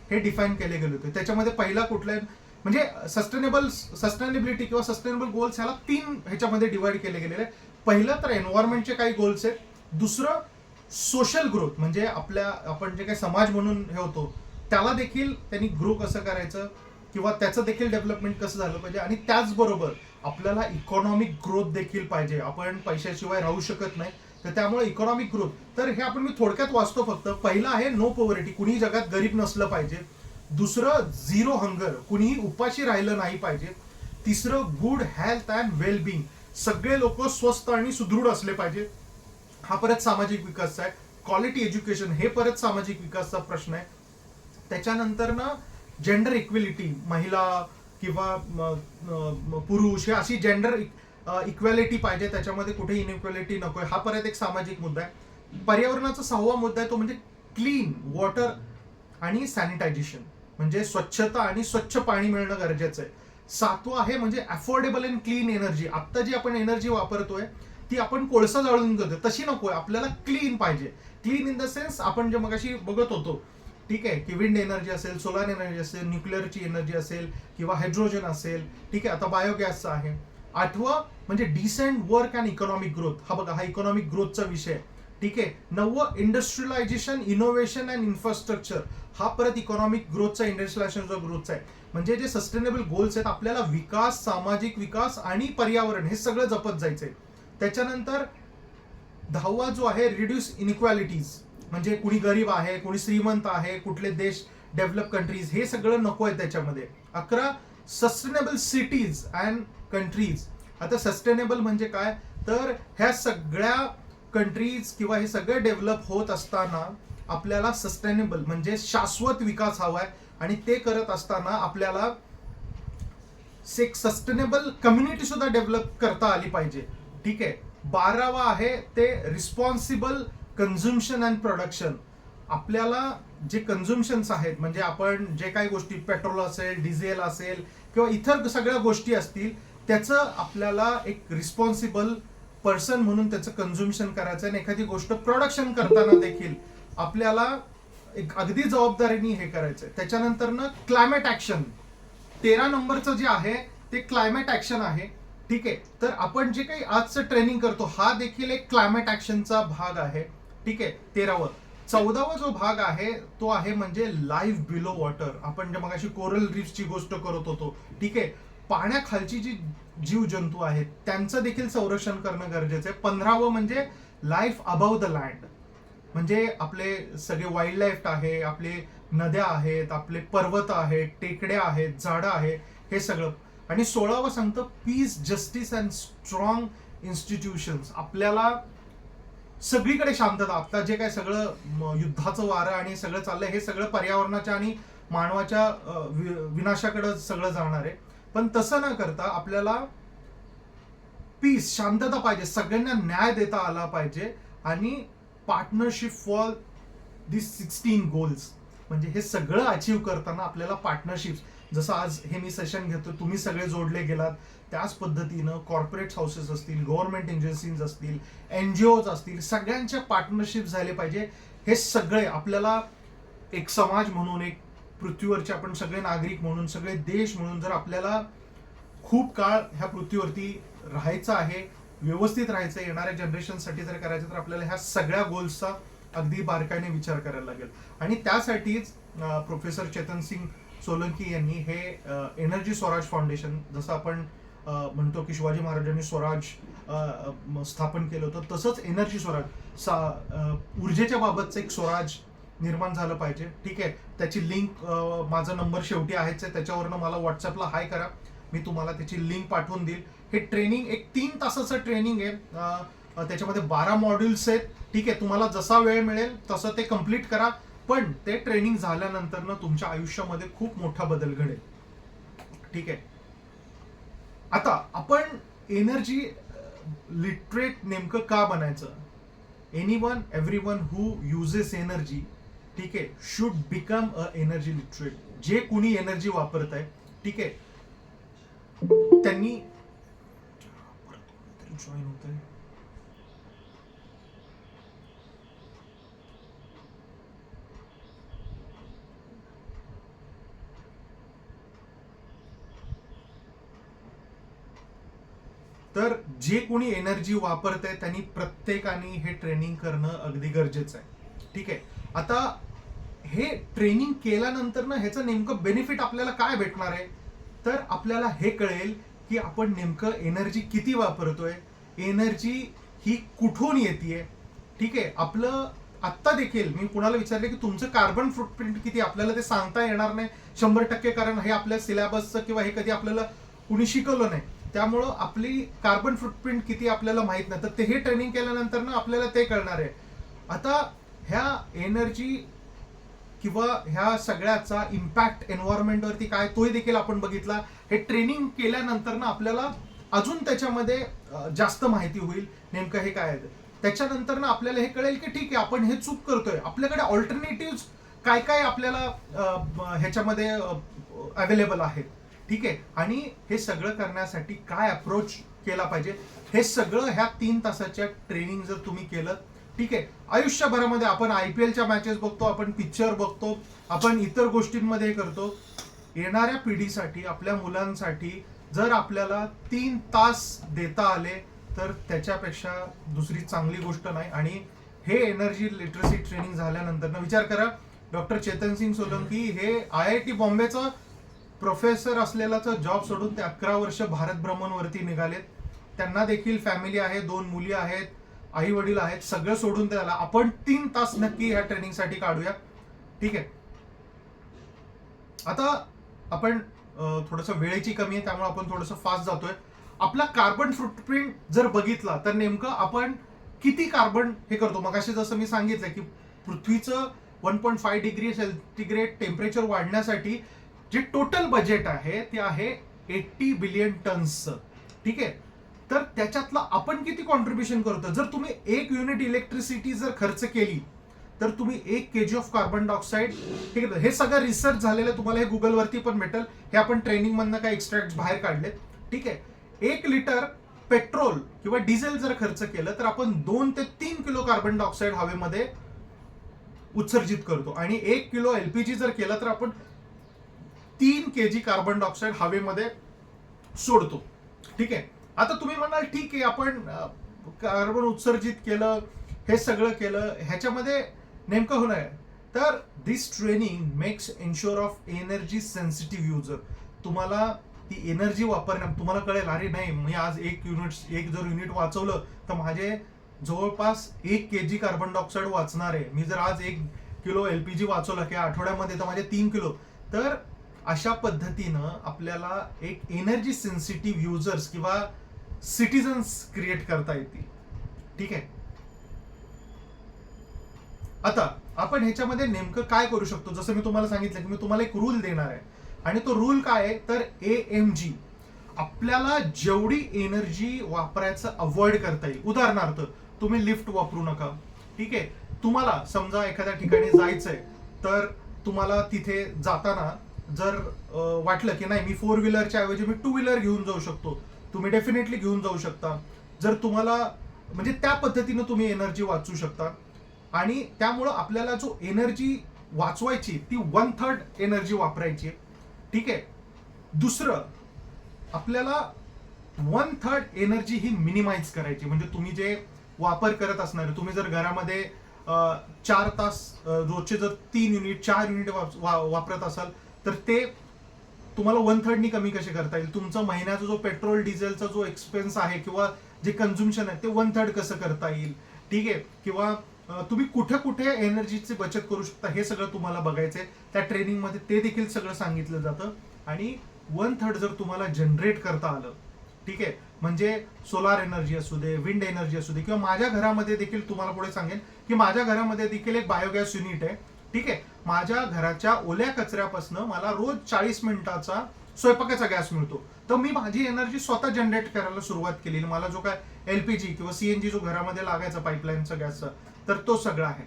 हे डिफाईन केले गेले होते. त्याच्यामध्ये पहिला कुठला म्हणजे सस्टेनेबिलिटी किंवा सस्टेनेबल गोल्स ह्याला 3 ह्याच्यामध्ये डिवाइड केले गेलेले. पहिलं तर एन्व्हायरमेंटचे काही गोल्स आहेत, दुसरं सोशल ग्रोथ म्हणजे आपण जे काही समाज म्हणून हे होतो त्याला देखील त्यांनी ग्रो कसं करायचं किंवा त्याचं देखील डेव्हलपमेंट कसं झालं पाहिजे, आणि त्याचबरोबर आपल्याला इकॉनॉमिक ग्रोथ देखील पाहिजे. आपण पैशाशिवाय राहू शकत नाही, तर त्यामुळे इकॉनॉमिक ग्रोथ. तर हे आपण मी थोडक्यात वाचतो फक्त. पहिलं आहे नो पॉवर्टी, कुणी जगात गरीब नसलं पाहिजे. दुसरं झिरो हंगर, कुणीही उपाशी राहिलं नाही पाहिजे. तिसरं गुड हेल्थ अँड वेलबिंग, सगळे लोक स्वस्थ आणि सुदृढ असले पाहिजे. हा परत सामाजिक विकास आहे. क्वालिटी एज्युकेशन, हे परत सामाजिक विकासाचा प्रश्न आहे. त्याच्यानंतर ना जेंडर इक्वेलिटी, महिला किंवा पुरुष हे अशी जेंडर इक्वॅलिटी पाहिजे, त्याच्यामध्ये कुठे इनइक्वॅलिटी नकोय, हा परत एक सामाजिक मुद्दा आहे. पर्यावरणाचा 6वा मुद्दा आहे तो म्हणजे क्लीन वॉटर आणि सॅनिटायझेशन, म्हणजे स्वच्छता आणि स्वच्छ पाणी मिळणं गरजेचं आहे. 7वं आहे म्हणजे अफोर्डेबल अँड क्लीन एनर्जी. आत्ता जी आपण एनर्जी वापरतोय ती आपण कोळसा जाळून करतोय, तशी नकोय, आपल्याला क्लीन पाहिजे. क्लीन इन द सेन्स आपण जे मगाशी बघत होतो, ठीक आहे, की विंड एनर्जी असेल, सोलार एनर्जी असेल, न्यूक्लिअरची एनर्जी असेल किंवा हायड्रोजन असेल, ठीक आहे, आता बायोगॅसचं आहे. 8वं म्हणजे decent work and economic growth, हा बघा हा इकॉनॉमिक ग्रोथचा विषय आहे. ठीक आहे. 9वं इंडस्ट्रियलायझेशन, इनोव्हेशन अँड इन्फ्रास्ट्रक्चर, हा परत इकॉनॉमिक ग्रोथचा, इंडस्ट्रियलायझेशनचा ग्रोथचा आहे. म्हणजे जे सस्टेनेबल गोल्स आहेत, आपल्याला विकास, सामाजिक विकास आणि पर्यावरण हे सगळं जपत जायचंय. त्याच्यानंतर 10वा जो आहे रिड्यूस इनइक्वॅलिटीज, म्हणजे कुणी गरीब आहे, कुणी श्रीमंत आहे, कुठले देश डेव्हलप कंट्रीज, हे सगळं नको आहे त्याच्यामध्ये. 11 सस्टेनेबल सिटीज अँड कंट्रीज. आता सस्टेनेबल म्हणजे काय, तर ह्या सगळ्या कंट्रीज किंवा हे सगळं डेव्हलप होत असताना आपल्याला सस्टेनेबल म्हणजे शाश्वत विकास हवाय, आणि ते करत असताना आपल्याला एक सस्टेनेबल कम्युनिटी सुद्धा डेव्हलप करता आली पाहिजे. ठीक आहे. 12वा आहे ते रिस्पॉन्सिबल कन्झ्युम्शन अँड प्रोडक्शन. आपल्याला जे कन्झ्युम्शन्स आहेत, म्हणजे आपण जे काही गोष्टी, पेट्रोल असेल, डिझेल असेल किंवा इतर सगळ्या गोष्टी असतील, त्याचं आपल्याला एक रिस्पॉन्सिबल पर्सन म्हणून त्याचं कन्झ्युम्शन करायचं, आणि एखादी गोष्ट प्रोडक्शन करताना देखील आपल्याला एक अगदी जबाबदारीने हे करायचंय. त्याच्यानंतर ना क्लायमेट ऍक्शन, 13 नंबरचं जे आहे ते क्लायमेट ऍक्शन आहे. ठीक आहे. तर आपण जे काही आजचं ट्रेनिंग करतो हा देखील एक क्लायमेट ऍक्शनचा भाग आहे. ठीक आहे. 13वं. 14वा जो भाग आहे तो आहे म्हणजे लाईफ बिलो वॉटर. आपण जे मगाशी कोरल रीफ्सची गोष्ट करत होतो, ठीक आहे, पाण्याखालची जी जीवजंतू आहेत त्यांचं देखील संरक्षण करणं गरजेचं आहे. 15वं म्हणजे लाईफ अबाव द लँड, म्हणजे आपले सगळे वाईल्ड लाईफ आहे, आपले नद्या आहेत, आपले पर्वत आहेत, टेकड्या आहेत, झाडं आहेत, हे सगळं. आणि 16वं सांगतं peace, justice and strong institutions. आपल्याला सगळीकडे शांतता, आता जे काय सगळं युद्धाचं वारं आणि सगळं चाललंय, हे सगळं पर्यावरणाच्या आणि मानवाच्या विनाशाकडे सगळं जाणार आहे. पण तसं न करता आपल्याला पीस, शांतता पाहिजे, सगळ्यांना न्याय देता आला पाहिजे, आणि पार्टनरशिप फॉर दिस 16 गोल्स. म्हणजे हे सगळं अचीव्ह करताना आपल्याला पार्टनरशिप्स, जसं आज हे मी सेशन घेतो, तुम्ही सगळे जोडले गेलात, त्याच पद्धतीनं कॉर्पोरेट हाऊसेस असतील, गव्हर्नमेंट एजन्सीज असतील, NGOज असतील, सगळ्यांच्या पार्टनरशिप झाले पाहिजे. हे सगळे आपल्याला एक समाज म्हणून, एक पृथ्वीवरचे आपण सगळे नागरिक म्हणून, सगळे देश म्हणून, जर आपल्याला खूप काळ ह्या पृथ्वीवरती राहायचं आहे, व्यवस्थित राहायचं, येणाऱ्या जनरेशनसाठी जर करायचं, तर आपल्याला ह्या सगळ्या गोल्सचा अगदी बारकाईने विचार करायला लागेल. आणि त्यासाठीच प्रोफेसर चेतन सिंग सोलंकी यांनी हे एनर्जी स्वराज फाउंडेशन, जसं आपण म्हणतो की शिवाजी महाराजांनी स्वराज स्थापन केलं होतं, तसंच एनर्जी स्वराज, ऊर्जेच्या बाबतचं एक स्वराज निर्माण झालं पाहिजे. ठीक आहे. त्याची लिंक, माझा नंबर शेवटी आहेच आहे, त्याच्यावरनं मला व्हॉट्सअपला हाय करा. मी तुम्हाला त्याची लिंक पाठवून देईल. हे ट्रेनिंग एक 3 तासाचं ट्रेनिंग आहे. त्याच्यामध्ये 12 मॉड्यूल्स आहेत. ठीक आहे, तुम्हाला जसा वेळ मिळेल तसं ते कम्प्लीट करा. पण ते ट्रेनिंग झाल्यानंतर ना तुमच्या आयुष्यामध्ये खूप मोठा बदल घडेल. ठीक आहे, आता आपण एनर्जी लिटरेट नेमकं का बनायचं? एनीवन एव्हरीवन हू युजेस एनर्जी, ठीक आहे, should become a energy literate. जे कुणी एनर्जी वापरत आहे, ठीक आहे, त्यांनी जॉईन होत आहे. तर जे कोणी एनर्जी वापरत आहे त्यांनी प्रत्येकाने हे ट्रेनिंग करणं अगदी गरजेचं आहे. ठीक आहे, आता हे ट्रेनिंग केल्यानंतर ना ह्याचं नेमकं बेनिफिट आपल्याला काय भेटणार आहे? तर आपल्याला हे कळेल की आपण नेमकं एनर्जी किती वापरतोय, एनर्जी ही कुठून येते. ठीक आहे, आपलं आत्ता देखील मी कुणाला विचारले की तुमचं कार्बन फुटप्रिंट किती, आपल्याला ते सांगता येणार नाही 100%, कारण हे आपल्या सिलेबसचं किंवा हे कधी आपल्याला कुणी शिकवलं नाही. त्यामुळं आपली कार्बन फुटप्रिंट किती आपल्याला माहित नाही. तर ते हे ट्रेनिंग केल्यानंतर ना आपल्याला ते कळणार आहे. आता ह्या एनर्जी किंवा ह्या सगळ्याचा इम्पॅक्ट एन्व्हायरमेंटवरती काय तोही देखील आपण बघितला. हे ट्रेनिंग केल्यानंतर ना आपल्याला अजून त्याच्यामध्ये जास्त माहिती होईल नेमकं हे काय आहे. त्याच्यानंतर ना आपल्याला हे कळेल की ठीक आहे, आपण हे चूक करतोय, आपल्याकडे ऑल्टरनेटिव्ह काय काय आपल्याला ह्याच्यामध्ये अवेलेबल आहेत. ठीक आहे, आणि हे सगळं करण्यासाठी काय अप्रोच केला पाहिजे, हे सगळं ह्या 3 तासाच्या ट्रेनिंग जर तुम्ही केलं, ठीक आहे, आयुष्यभरामध्ये आपण IPLच्या मॅचेस बघतो, आपण पिक्चर बघतो, आपण इतर गोष्टींमध्ये करतो. येणाऱ्या पिढीसाठी, आपल्या मुलांसाठी जर आपल्याला 3 तास देता आले तर त्याच्यापेक्षा दुसरी चांगली गोष्ट नाही. आणि हे एनर्जी लिटरसी ट्रेनिंग झाल्यानंतर ना विचार करा, डॉक्टर चेतन सिंग सोलंकी हे IIT बॉम्बेचं प्रोफेसर असलेलाचा जॉब सोडून ते 11 वर्ष भारत भ्रमणवरती निघालेत. त्यांना देखील फॅमिली आहे, 2 मुली आहेत, आई वडील आहेत, सगळं सोडून त्याला आपण 3 तास नक्की ह्या ट्रेनिंगसाठी काढूया. ठीक आहे, आता आपण थोडंसं वेळेची कमी आहे त्यामुळे आपण थोडंसं फास्ट जातोय. आपला कार्बन फुटप्रिंट जर बघितला तर नेमकं आपण किती कार्बन हे करतो. मगाशी जसं मी सांगितलं की पृथ्वीचं 1.5 डिग्री सेंटीग्रेड टेम्परेचर वाढण्यासाठी जे टोटल बजेट आहे ते आहे 80 बिलियन टन्सचं. ठीक आहे, तर त्याच्यातलं आपण किती कॉन्ट्रीब्युशन करतो. जर तुम्ही 1 युनिट इलेक्ट्रिसिटी जर खर्च केली तर तुम्ही 1 kg ऑफ कार्बन डायऑक्साईड, ठीक आहे, हे सगळं रिसर्च झालेलं तुम्हाला हे गुगलवरती पण भेटेल. हे आपण ट्रेनिंग मधनं काही एक्स्ट्रॅक्ट बाहेर काढलेत. ठीक आहे, 1 लिटर पेट्रोल किंवा डिझेल जर खर्च केलं तर आपण 2 ते 3 किलो कार्बन डायऑक्साईड हवेमध्ये उत्सर्जित करतो. आणि 1 किलो LPG जर केलं तर आपण 3 kg कार्बन डायऑक्साईड हवेमध्ये सोडतो. ठीक आहे, आता तुम्ही म्हणाल ठीक आहे, आपण कार्बन उत्सर्जित केलं, हे सगळं केलं, ह्याच्यामध्ये नेमकं होणार आहे. तर this training makes insure of energy sensitive user. तुम्हाला ती एनर्जी वापरण्या तुम्हाला कळेल, अरे नाही, मी आज 1 जर युनिट वाचवलं तर माझे जवळपास 1 kg कार्बन डायऑक्साईड वाचणार आहे. मी जर आज 1 किलो LPG वाचवला की आठवड्यामध्ये तर माझे 3 किलो. तर अशा पद्धतीनं आपल्याला एक एनर्जी सेन्सिटिव्ह युजर्स किंवा सिटीजन्स क्रिएट करता येतील. ठीक आहे, आता आपण ह्याच्यामध्ये नेमकं काय करू शकतो. जसं मी तुम्हाला सांगितलं की मी तुम्हाला एक रूल देणार आहे आणि तो रूल काय आहे तर AMG. आपल्याला जेवढी एनर्जी वापरायचं अवॉइड करता येईल. उदाहरणार्थ तुम्ही लिफ्ट वापरू नका. ठीक आहे, तुम्हाला समजा एखाद्या ठिकाणी जायचंय तर तुम्हाला तिथे जाताना जर वाटलं की नाही मी 4 व्हीलरच्या ऐवजी मी 2 व्हीलर घेऊन जाऊ शकतो, तुम्ही डेफिनेटली घेऊन जाऊ शकता. जर तुम्हाला म्हणजे त्या पद्धतीनं तुम्ही एनर्जी वाचू शकता. आणि त्यामुळं आपल्याला जो एनर्जी वाचवायची ती 1/3 एनर्जी वापरायची. ठीक आहे, दुसरं आपल्याला 1/3 एनर्जी ही मिनिमाइज करायची. म्हणजे तुम्ही जे वापर करत असणार, तुम्ही जर घरामध्ये 4 तास रोजचे जर 3 युनिट 4 युनिट वापरत असाल तर ते तुम्हाला 1/3 कमी कसे करता येईल. तुमचा महिन्याचा जो पेट्रोल डिझेलचा जो एक्सपेन्स आहे किंवा जे कन्झ्युम्शन आहे ते 1/3 कसं करता येईल. ठीक आहे, किंवा तुम्ही कुठे कुठे एनर्जीची बचत करू शकता हे सगळं तुम्हाला बघायचंय. त्या ट्रेनिंगमध्ये ते देखील सगळं सांगितलं जातं. आणि 1/3 जर तुम्हाला जनरेट करता आलं, ठीक आहे, म्हणजे सोलार एनर्जी असू दे, विंड एनर्जी असू दे, किंवा माझ्या घरामध्ये देखील तुम्हाला पुढे सांगेन की माझ्या घरामध्ये देखील एक बायोगॅस युनिट आहे, ठीक आहे. माझ्या घराच्या ओल्या कचऱ्यापासून मला रोज 40 मिनिटाचा स्वयंपाकाचा गॅस मिळतो. तर मी माझी एनर्जी स्वतः जनरेट करायला सुरुवात केली. मला जो काय LPG किंवा CNG जो घरामध्ये लागायचा पाईपलाईनचा गॅसचा, तर तो सगळा आहे.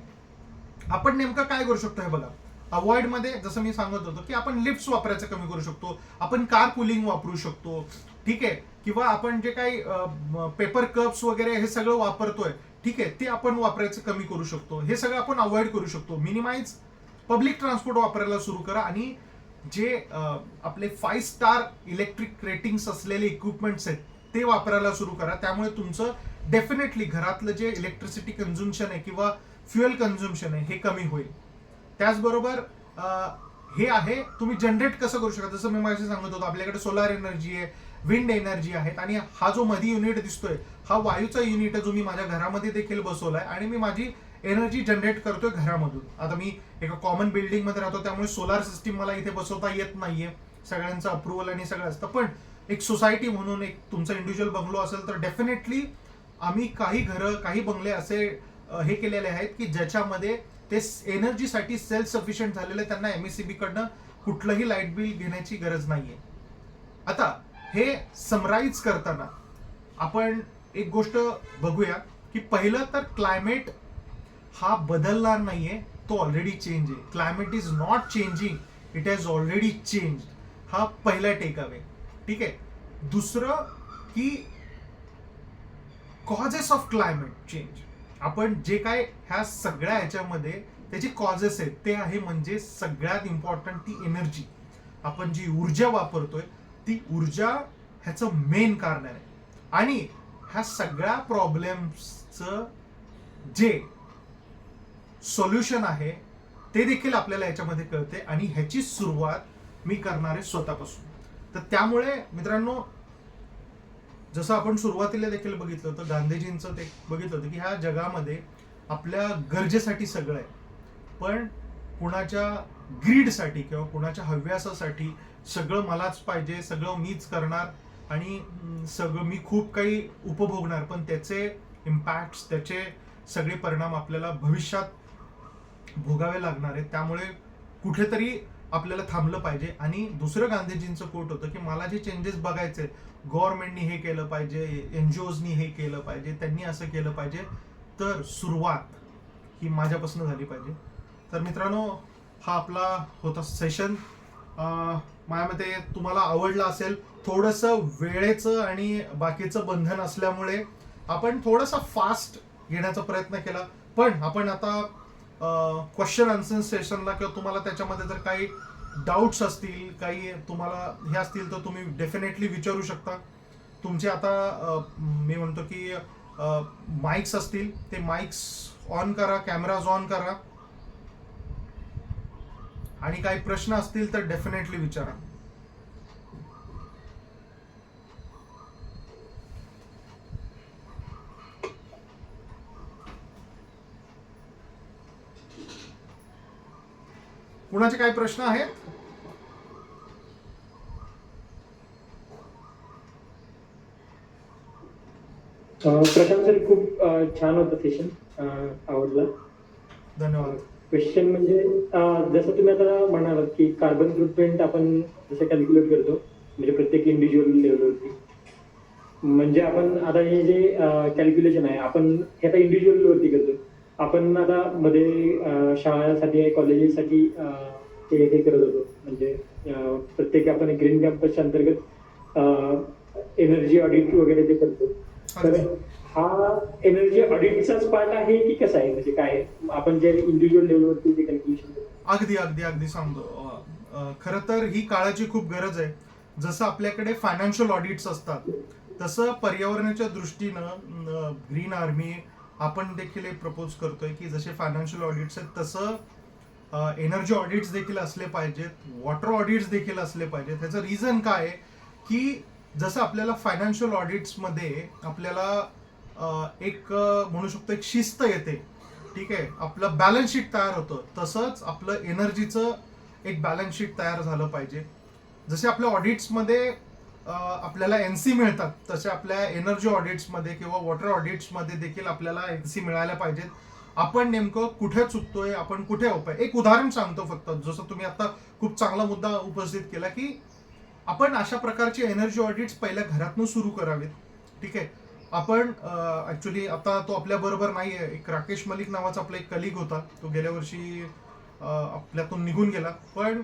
आपण नेमकं काय करू शकतो हे बघा. अवॉइड मध्ये जसं मी सांगत होतो की आपण लिफ्ट्स वापरायचं कमी करू शकतो, आपण कार कुलिंग वापरू शकतो, ठीक आहे, किंवा आपण जे काही पेपर कप्स वगैरे हे सगळं वापरतोय, ठीक आहे, ते आपण वापरायचं कमी करू शकतो. हे सगळं आपण अवॉइड करू शकतो. मिनिमाइज पब्लिक ट्रान्सपोर्ट वापरायला सुरू करा आणि जे आपले 5 स्टार इलेक्ट्रिक रेटिंग्स असलेले इक्विपमेंट्स आहेत ते वापरायला सुरू करा. त्यामुळे तुमचं डेफिनेटली घरातलं जे इलेक्ट्रिसिटी कन्झ्युम्शन आहे किंवा फ्युएल कन्झ्युम्शन आहे हे कमी होईल. त्याचबरोबर हे आहे तुम्ही जनरेट कसं करू शकता. जसं मी माझ्याशी सांगत होतो, आपल्याकडे सोलार एनर्जी आहे, विंड एनर्जी आहेत, आणि हा जो मध्ये युनिट दिसतोय हा वायूचा युनिट आहे जो मी माझ्या घरामध्ये देखील बसवलाय आणि मी माझी एनर्जी जनरेट करतोय घरामधून. आता मी एका कॉमन बिल्डिंग मध्ये राहतो त्यामुळे सोलार सिस्टीम मला इथे बसवता येत नाहीये, सगळ्यांचं अप्रुव्हल आणि सगळं असतं. पण एक सोसायटी म्हणून, एक तुमचा इंडिव्हिज्युअल बंगलो असेल तर डेफिनेटली आम्ही काही घरं, काही बंगले असे हे केलेले आहेत की ज्याच्यामध्ये ते एनर्जीसाठी सेल्फ सफिशियंट झालेले, त्यांना MECB कडनं कुठलंही लाईट बिल घेण्याची गरज नाहीये. आता हे समराईज करताना आपण एक गोष्ट बघूया की पहिलं तर क्लायमेट हा बदलणार नाहीये, तो ऑलरेडी चेंज आहे. Climate is not changing, it has already change. हा पहिला टेक अवे, ठीक आहे. दुसरं की कॉजेस ऑफ क्लायमेट चेंज, आपण जे काय ह्या सगळ्या ह्याच्यामध्ये त्याचे कॉजेस आहेत ते आहे म्हणजे सगळ्यात इम्पॉर्टंट ती एनर्जी. आपण जी ऊर्जा वापरतोय ती ऊर्जा ह्याचं मेन कारण आहे. आणि ह्या सगळ्या प्रॉब्लेम्सचं जे सोल्युशन आहे ते देखील आपल्याला याच्यामध्ये कळते आणि ह्याची सुरुवात मी करणार आहे स्वतःपासून. तर त्यामुळे मित्रांनो, जसं आपण सुरुवातीला देखील बघितलं होतं, गांधीजींचं ते बघितलं होतं की ह्या जगामध्ये आपल्या गरजेसाठी सगळं आहे, पण कुणाच्या ग्रीडसाठी किंवा कुणाच्या हव्यासासाठी सगळं मलाच पाहिजे, सगळं मीच करणार आणि सगळं मी खूप काही उपभोगणार, पण त्याचे इम्पॅक्ट्स, त्याचे सगळे परिणाम आपल्याला भविष्यात भोगावे लागणार आहेत. त्यामुळे कुठेतरी आपल्याला थांबलं पाहिजे. आणि दुसरं गांधीजींचं कोट होतं की मला जे चेंजेस बघायचे, गव्हर्नमेंटनी हे केलं पाहिजे, NGOsनी हे केलं पाहिजे, त्यांनी असं केलं पाहिजे, तर सुरुवात ही माझ्यापासून झाली पाहिजे. तर मित्रांनो, हा आपला होता सेशन. माझ्या मते तुम्हाला आवडला असेल. थोडंसं वेळेचं आणि बाकीचं बंधन असल्यामुळे आपण थोडासा फास्ट घेण्याचा प्रयत्न केला, पण आपण आता क्वेश्चन आन्सर सेशनला किंवा तुम्हाला त्याच्यामध्ये जर काही डाऊट्स असतील, काही तुम्हाला हे असतील तर तुम्ही डेफिनेटली विचारू शकता. तुमचे आता मी म्हणतो की माइक्स असतील ते माइक्स ऑन करा, कॅमेराज ऑन करा आणि काही प्रश्न असतील तर डेफिनेटली विचारा. कुणाचे काही प्रश्न आहेत? प्रशांत सर, खूप छान होतं सेशन, आवडलं. धन्यवाद. क्वेश्चन म्हणजे जसं तुम्ही आता म्हणालात की कार्बन फुटप्रिंट आपण जसं कॅल्क्युलेट करतो, म्हणजे प्रत्येक इंडिव्हिज्युअल लेवलवरती, म्हणजे आपण आता हे जे कॅल्क्युलेशन आहे आपण हे आता इंडिव्हिज्युअल लेवलवरती करतो. आपण आता मध्ये शाळासाठी, कॉलेजेससाठी हे करत होतो, म्हणजे प्रत्येक आपण ग्रीन कॅम्पसच्या अंतर्गत एनर्जी ऑडिट वगैरे ते करतो. तर हा एनर्जी ऑडिटचाच पार्ट आहे की कसं आहे, म्हणजे काय आपण जे इंडिव्हिज्युअल लेवलवरती जे कॅल्क्युलेशन करतो? अगदी अगदी अगदी सांगतो. खरं तर ही काळाची खूप गरज आहे. जसं आपल्याकडे फायनान्शियल ऑडिट्स असतात तसं पर्यावरणाच्या दृष्टीनं ग्रीन आर्मी आपण देखील एक प्रपोज करतोय की जसे फायनान्शियल ऑडिट्स आहेत तसं एनर्जी ऑडिट्स देखील असले पाहिजेत, वॉटर ऑडिट्स देखील असले पाहिजेत. त्याचं रिझन काय आहे की जसं आपल्याला फायनान्शियल ऑडिट्समध्ये आपल्याला एक म्हणू शकतो एक शिस्त येते, ठीक आहे, आपलं बॅलन्स शीट तयार होतं, तसंच आपलं एनर्जीचं एक बॅलन्स शीट तयार झालं पाहिजे. जसे आपल्या ऑडिट्समध्ये आपल्याला NC मिळतात, तसे आपल्या एनर्जी ऑडिट्समध्ये किंवा वॉटर ऑडिट्समध्ये देखील आपल्याला NC मिळायला पाहिजेत. आपण नेमकं कुठे चुकतोय, आपण कुठे एक उदाहरण सांगतो फक्त, जसं तुम्ही आता खूप चांगला मुद्दा उपस्थित केला की आपण अशा प्रकारचे एनर्जी ऑडिट्स पहिल्या घरातून सुरू करावेत. ठीक आहे. आपण ऍक्च्युली आता तो आपल्या बरोबर नाही आहे, एक राकेश मलिक नावाचा आपला एक कलिग होता, तो गेल्या वर्षी आपल्यातून निघून गेला, पण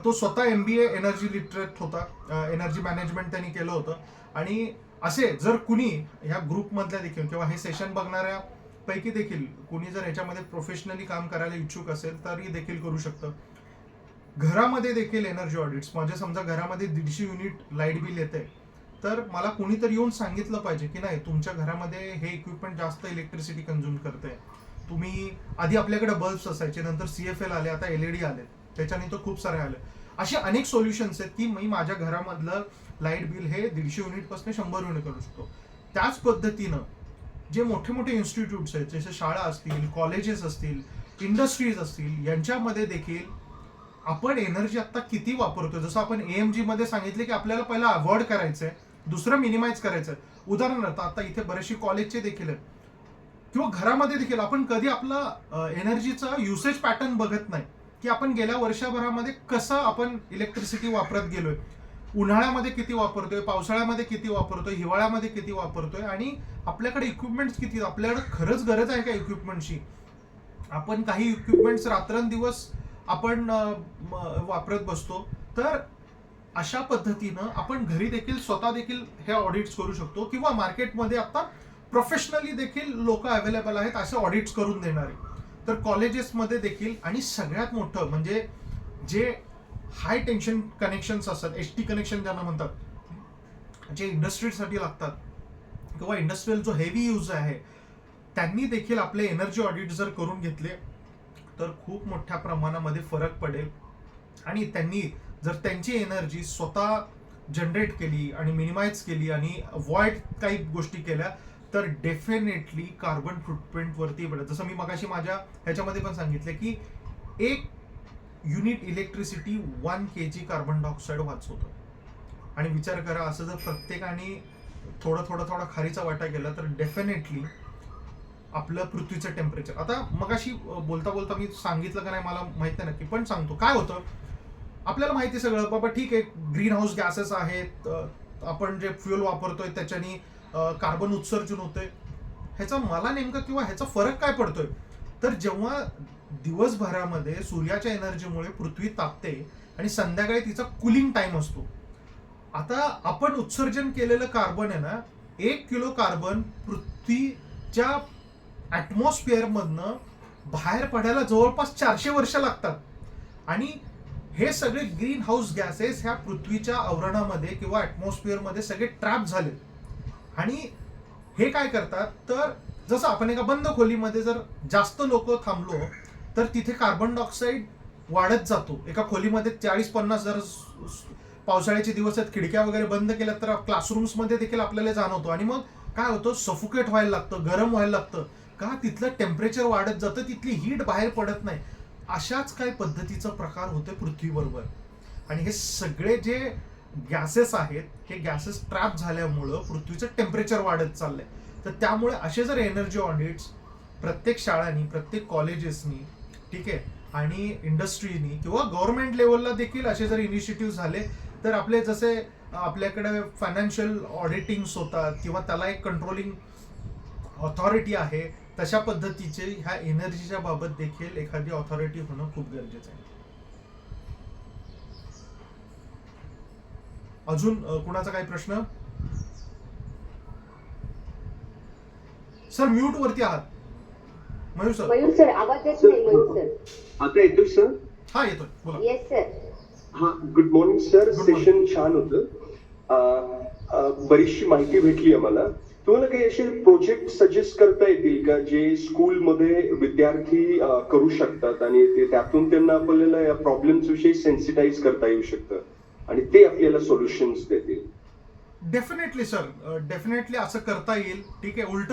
तो स्वतः MBA एनर्जी लिटरेट होता, एनर्जी मॅनेजमेंट त्यांनी केलं होतं. आणि असे जर कुणी ह्या ग्रुपमधल्या देखील किंवा हे सेशन बघणाऱ्या पैकी देखील कुणी जर ह्याच्यामध्ये प्रोफेशनली काम करायला इच्छुक असेल तरी देखील करू शकतं. घरामध्ये देखील एनर्जी ऑडिट्स, म्हणजे समजा घरामध्ये 150 युनिट लाईट बिल येते, तर मला कुणीतरी येऊन सांगितलं पाहिजे की नाही, तुमच्या घरामध्ये हे इक्विपमेंट जास्त इलेक्ट्रिसिटी कंझ्युम करते. तुम्ही आधी आपल्याकडे बल्ब्स असायचे, नंतर CFL आले, आता LED आले, त्याच्याने तो खूप सारे आले. असे अनेक सोल्युशन्स आहेत की मी माझ्या घरामधलं लाईट बिल हे 150 युनिटपासून 100 युनिट करू शकतो. त्याच पद्धतीनं जे मोठे मोठे इन्स्टिट्यूट्स आहेत, जसे शाळा असतील, कॉलेजेस असतील, इंडस्ट्रीज असतील, यांच्यामध्ये देखील आपण एनर्जी आता किती वापरतोय. जसं आपण AMG मध्ये सांगितले की आपल्याला पहिला अवॉइड करायचंय, दुसरं मिनिमाइज करायचंय. उदाहरणार्थ आता इथे बरेचसे कॉलेजचे देखील आहेत किंवा घरामध्ये देखील आपण कधी आपला एनर्जीचा युसेज पॅटर्न बघत नाही की आपण गेल्या वर्षभरामध्ये कसं आपण इलेक्ट्रिसिटी वापरत गेलोय. उन्हाळ्यामध्ये किती वापरतोय, पावसाळ्यामध्ये किती वापरतोय, हिवाळ्यामध्ये किती वापरतोय, आणि आपल्याकडे इक्विपमेंट्स किती, आपल्याकडे खरंच गरज आहे का इक्विपमेंटची. आपण काही इक्विपमेंट्स रात्रंदिवस आपण वापरत बसतो. तर अशा पद्धतीनं आपण घरी देखील स्वतः देखील हे ऑडिट्स करू शकतो किंवा मार्केटमध्ये आता प्रोफेशनली देखील लोक अवेलेबल आहेत असे ऑडिट्स करून देणारे. तर कॉलेजेसमध्ये देखील, आणि सगळ्यात मोठं म्हणजे जे हाय टेन्शन कनेक्शन्स असतात, HT कनेक्शन ज्यांना म्हणतात, जे इंडस्ट्रीसाठी लागतात किंवा इंडस्ट्रियल जो हेवी यूज आहे, त्यांनी देखील आपले एनर्जी ऑडिट जर करून घेतले तर खूप मोठ्या प्रमाणामध्ये फरक पडेल. आणि त्यांनी जर त्यांची एनर्जी स्वतः जनरेट केली आणि मिनिमाइज केली आणि अवॉइड काही गोष्टी केल्या तर डेफिनेटली कार्बन फुटप्रिंट वरती पडेल. जसं मी मगाशी माझ्या ह्याच्यामध्ये पण सांगितले की 1 unit electricity 1 kg carbon dioxide वाचवतं. आणि विचार करा, असं जर प्रत्येकाने थोडा खारीचा वाटा केला तर डेफिनेटली आपलं पृथ्वीचं टेम्परेचर, आता मगाशी बोलता बोलता मी सांगितलं का नाही मला माहित नाही नक्की, पण सांगतो काय होतं. आपल्याला माहिती सगळं बाबा, ठीक आहे, ग्रीन हाऊस गॅसेस आहेत, आपण जे फ्युएल वापरतोय त्याच्यानी कार्बन उत्सर्जन होतंय. ह्याचा मला नेमका किंवा ह्याचा फरक काय पडतोय, तर जेव्हा दिवसभरामध्ये सूर्याच्या एनर्जीमुळे पृथ्वी तापते आणि संध्याकाळी तिचा कूलिंग टाइम असतो. आता आपण उत्सर्जन केलेलं कार्बन आहे ना, 1 किलो कार्बन पृथ्वीच्या ऍटमॉस्फिअर मधनं बाहेर पडायला जवळपास 400 वर्ष लागतात. आणि हे सगळे ग्रीन हाऊस गॅसेस ह्या पृथ्वीच्या आवरणामध्ये किंवा ऍटमॉस्फिअर मध्ये सगळे ट्रॅप झाले. आणि हे काय करतात, तर जसं आपण एका बंद खोलीमध्ये जर जास्त लोक थांबलो तर तिथे कार्बन डायऑक्साईड वाढत जातो. एका खोलीमध्ये 40-50 जर पावसाळ्याचे दिवस आहेत, खिडक्या वगैरे बंद केल्या तर क्लासरूम्स मध्ये देखील आपल्याला जाणवतो. आणि मग काय होतं, सफोकेट व्हायला लागतं, गरम व्हायला लागतं का, तिथलं टेम्परेचर वाढत जातं, तिथली हीट बाहेर पडत नाही. अशाच काही पद्धतीचा प्रकार होते पृथ्वीबरोबर. आणि हे सगळे जे गॅसेस आहेत, हे गॅसेस ट्रॅप झाल्यामुळं पृथ्वीचं टेम्परेचर वाढत चाललंय. तर त्यामुळे असे जर एनर्जी ऑडिट्स प्रत्येक शाळांनी, प्रत्येक कॉलेजेसनी, ठीक आहे, आणि इंडस्ट्रीनी किंवा गव्हर्नमेंट लेवलला देखील असे जर इनिशिएटिव्ह झाले तर आपले जसे आपल्याकडे फायनान्शियल ऑडिटिंग्स होतात किंवा त्याला एक कंट्रोलिंग ऑथॉरिटी आहे, तशा पद्धतीचे ह्या एनर्जीच्या बाबत देखील एखादी ऑथॉरिटी होणं खूप गरजेचं आहे. अजून कुणाचा काही प्रश्न? सर म्यूट वरती आहात. मयूर सर. मयूर सर, आवाज येत नाही मयूर सर. आता येतोय सर? हा येतोय, बोला. Yes sir. हा, good morning sir. Good morning. Session छान होतं. बरीचशी माहिती भेटली आम्हाला. तुम्हाला काही असे प्रोजेक्ट सजेस्ट करता येतील का जे स्कूलमध्ये विद्यार्थी करू शकतात आणि त्यातून त्यांना आपल्याला या प्रॉब्लेम्स विषयी सेन्सिटाईज करता येऊ शकतं आणि ते आपल्याला सोल्युशन्स देतील? डेफिनेटली सर, डेफिनेटली असं करता येईल. ठीक आहे. उलट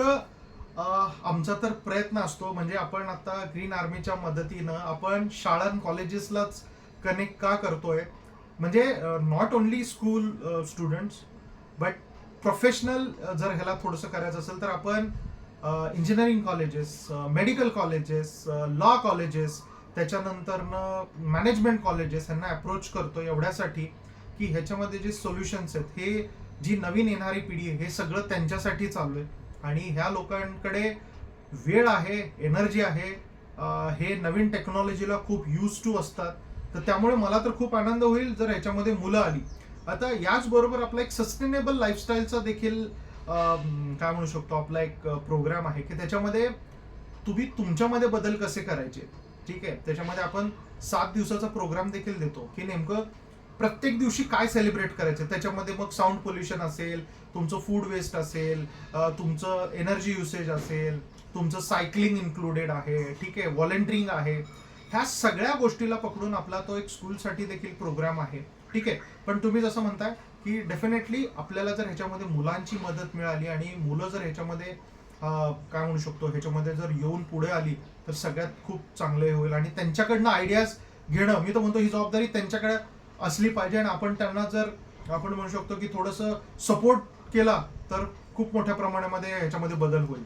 आमचा तर प्रयत्न असतो, म्हणजे आपण आता ग्रीन आर्मीच्या मदतीनं आपण शाळा कॉलेजेसलाच कनेक्ट का करतोय, म्हणजे not only school students but professional जर ह्याला थोडंसं करायचं असेल तर आपण engineering colleges, medical colleges, law colleges, त्याच्यानंतरनं मॅनेजमेंट कॉलेजेस ह्यांना अप्रोच करतो एवढ्यासाठी की ह्याच्यामध्ये जे सोल्युशन्स आहेत हे जी नवीन येणारी पिढी आहे हे सगळं त्यांच्यासाठी चालू आहे. आणि ह्या लोकांकडे वेळ आहे, एनर्जी आहे, हे नवीन टेक्नॉलॉजीला खूप यूज टू असतात. तर त्यामुळे मला तर खूप आनंद होईल जर ह्याच्यामध्ये मुलं आली. आता याचबरोबर आपला एक सस्टेनेबल लाईफस्टाईलचा देखील काय म्हणू शकतो आपला एक प्रोग्राम आहे की त्याच्यामध्ये तुम्ही तुमच्यामध्ये बदल कसे करायचे. ठीक आहे, त्याच्यामध्ये आपण 7 दिवसाचा प्रोग्राम देखील देतो की नेमकं प्रत्येक दिवशी काय सेलिब्रेट करायचं. त्याच्यामध्ये मग साऊंड पोल्युशन असेल, तुमचं फूड वेस्ट असेल, तुमचं एनर्जी युसेज असेल, तुमचं सायकलिंग इन्क्लुडेड आहे, ठीक आहे, व्हॉलंटिअरिंग आहे. ह्या सगळ्या गोष्टीला पकडून आपला तो एक स्कूलसाठी देखील प्रोग्राम आहे. ठीक आहे, पण तुम्ही जसं म्हणताय की डेफिनेटली आपल्याला जर ह्याच्यामध्ये मुलांची मदत मिळाली आणि मुलं जर ह्याच्यामध्ये काय म्हणू शकतो ह्याच्यामध्ये जर येऊन पुढे आली तर सगळ्यात खूप चांगलं होईल. आणि त्यांच्याकडनं आयडियाज घेणं, मी तर म्हणतो ही जबाबदारी त्यांच्याकडे असली पाहिजे. आणि आपण त्यांना जर आपण म्हणू शकतो की थोडंसं सपोर्ट केला तर खूप मोठ्या प्रमाणामध्ये ह्याच्यामध्ये बदल होईल.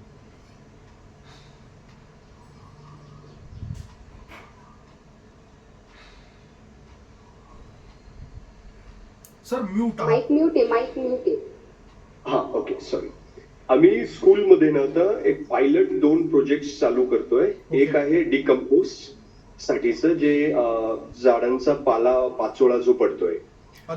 सर म्यूट आहे. माईक म्यूट आहे. हा ओके सॉरी. आम्ही स्कूलमध्ये ना आता एक पायलट 2 प्रोजेक्ट चालू करतोय. एक आहे डिकम्पोस्ट साठीचं जे झाडांचा पाचोळा जो पडतोय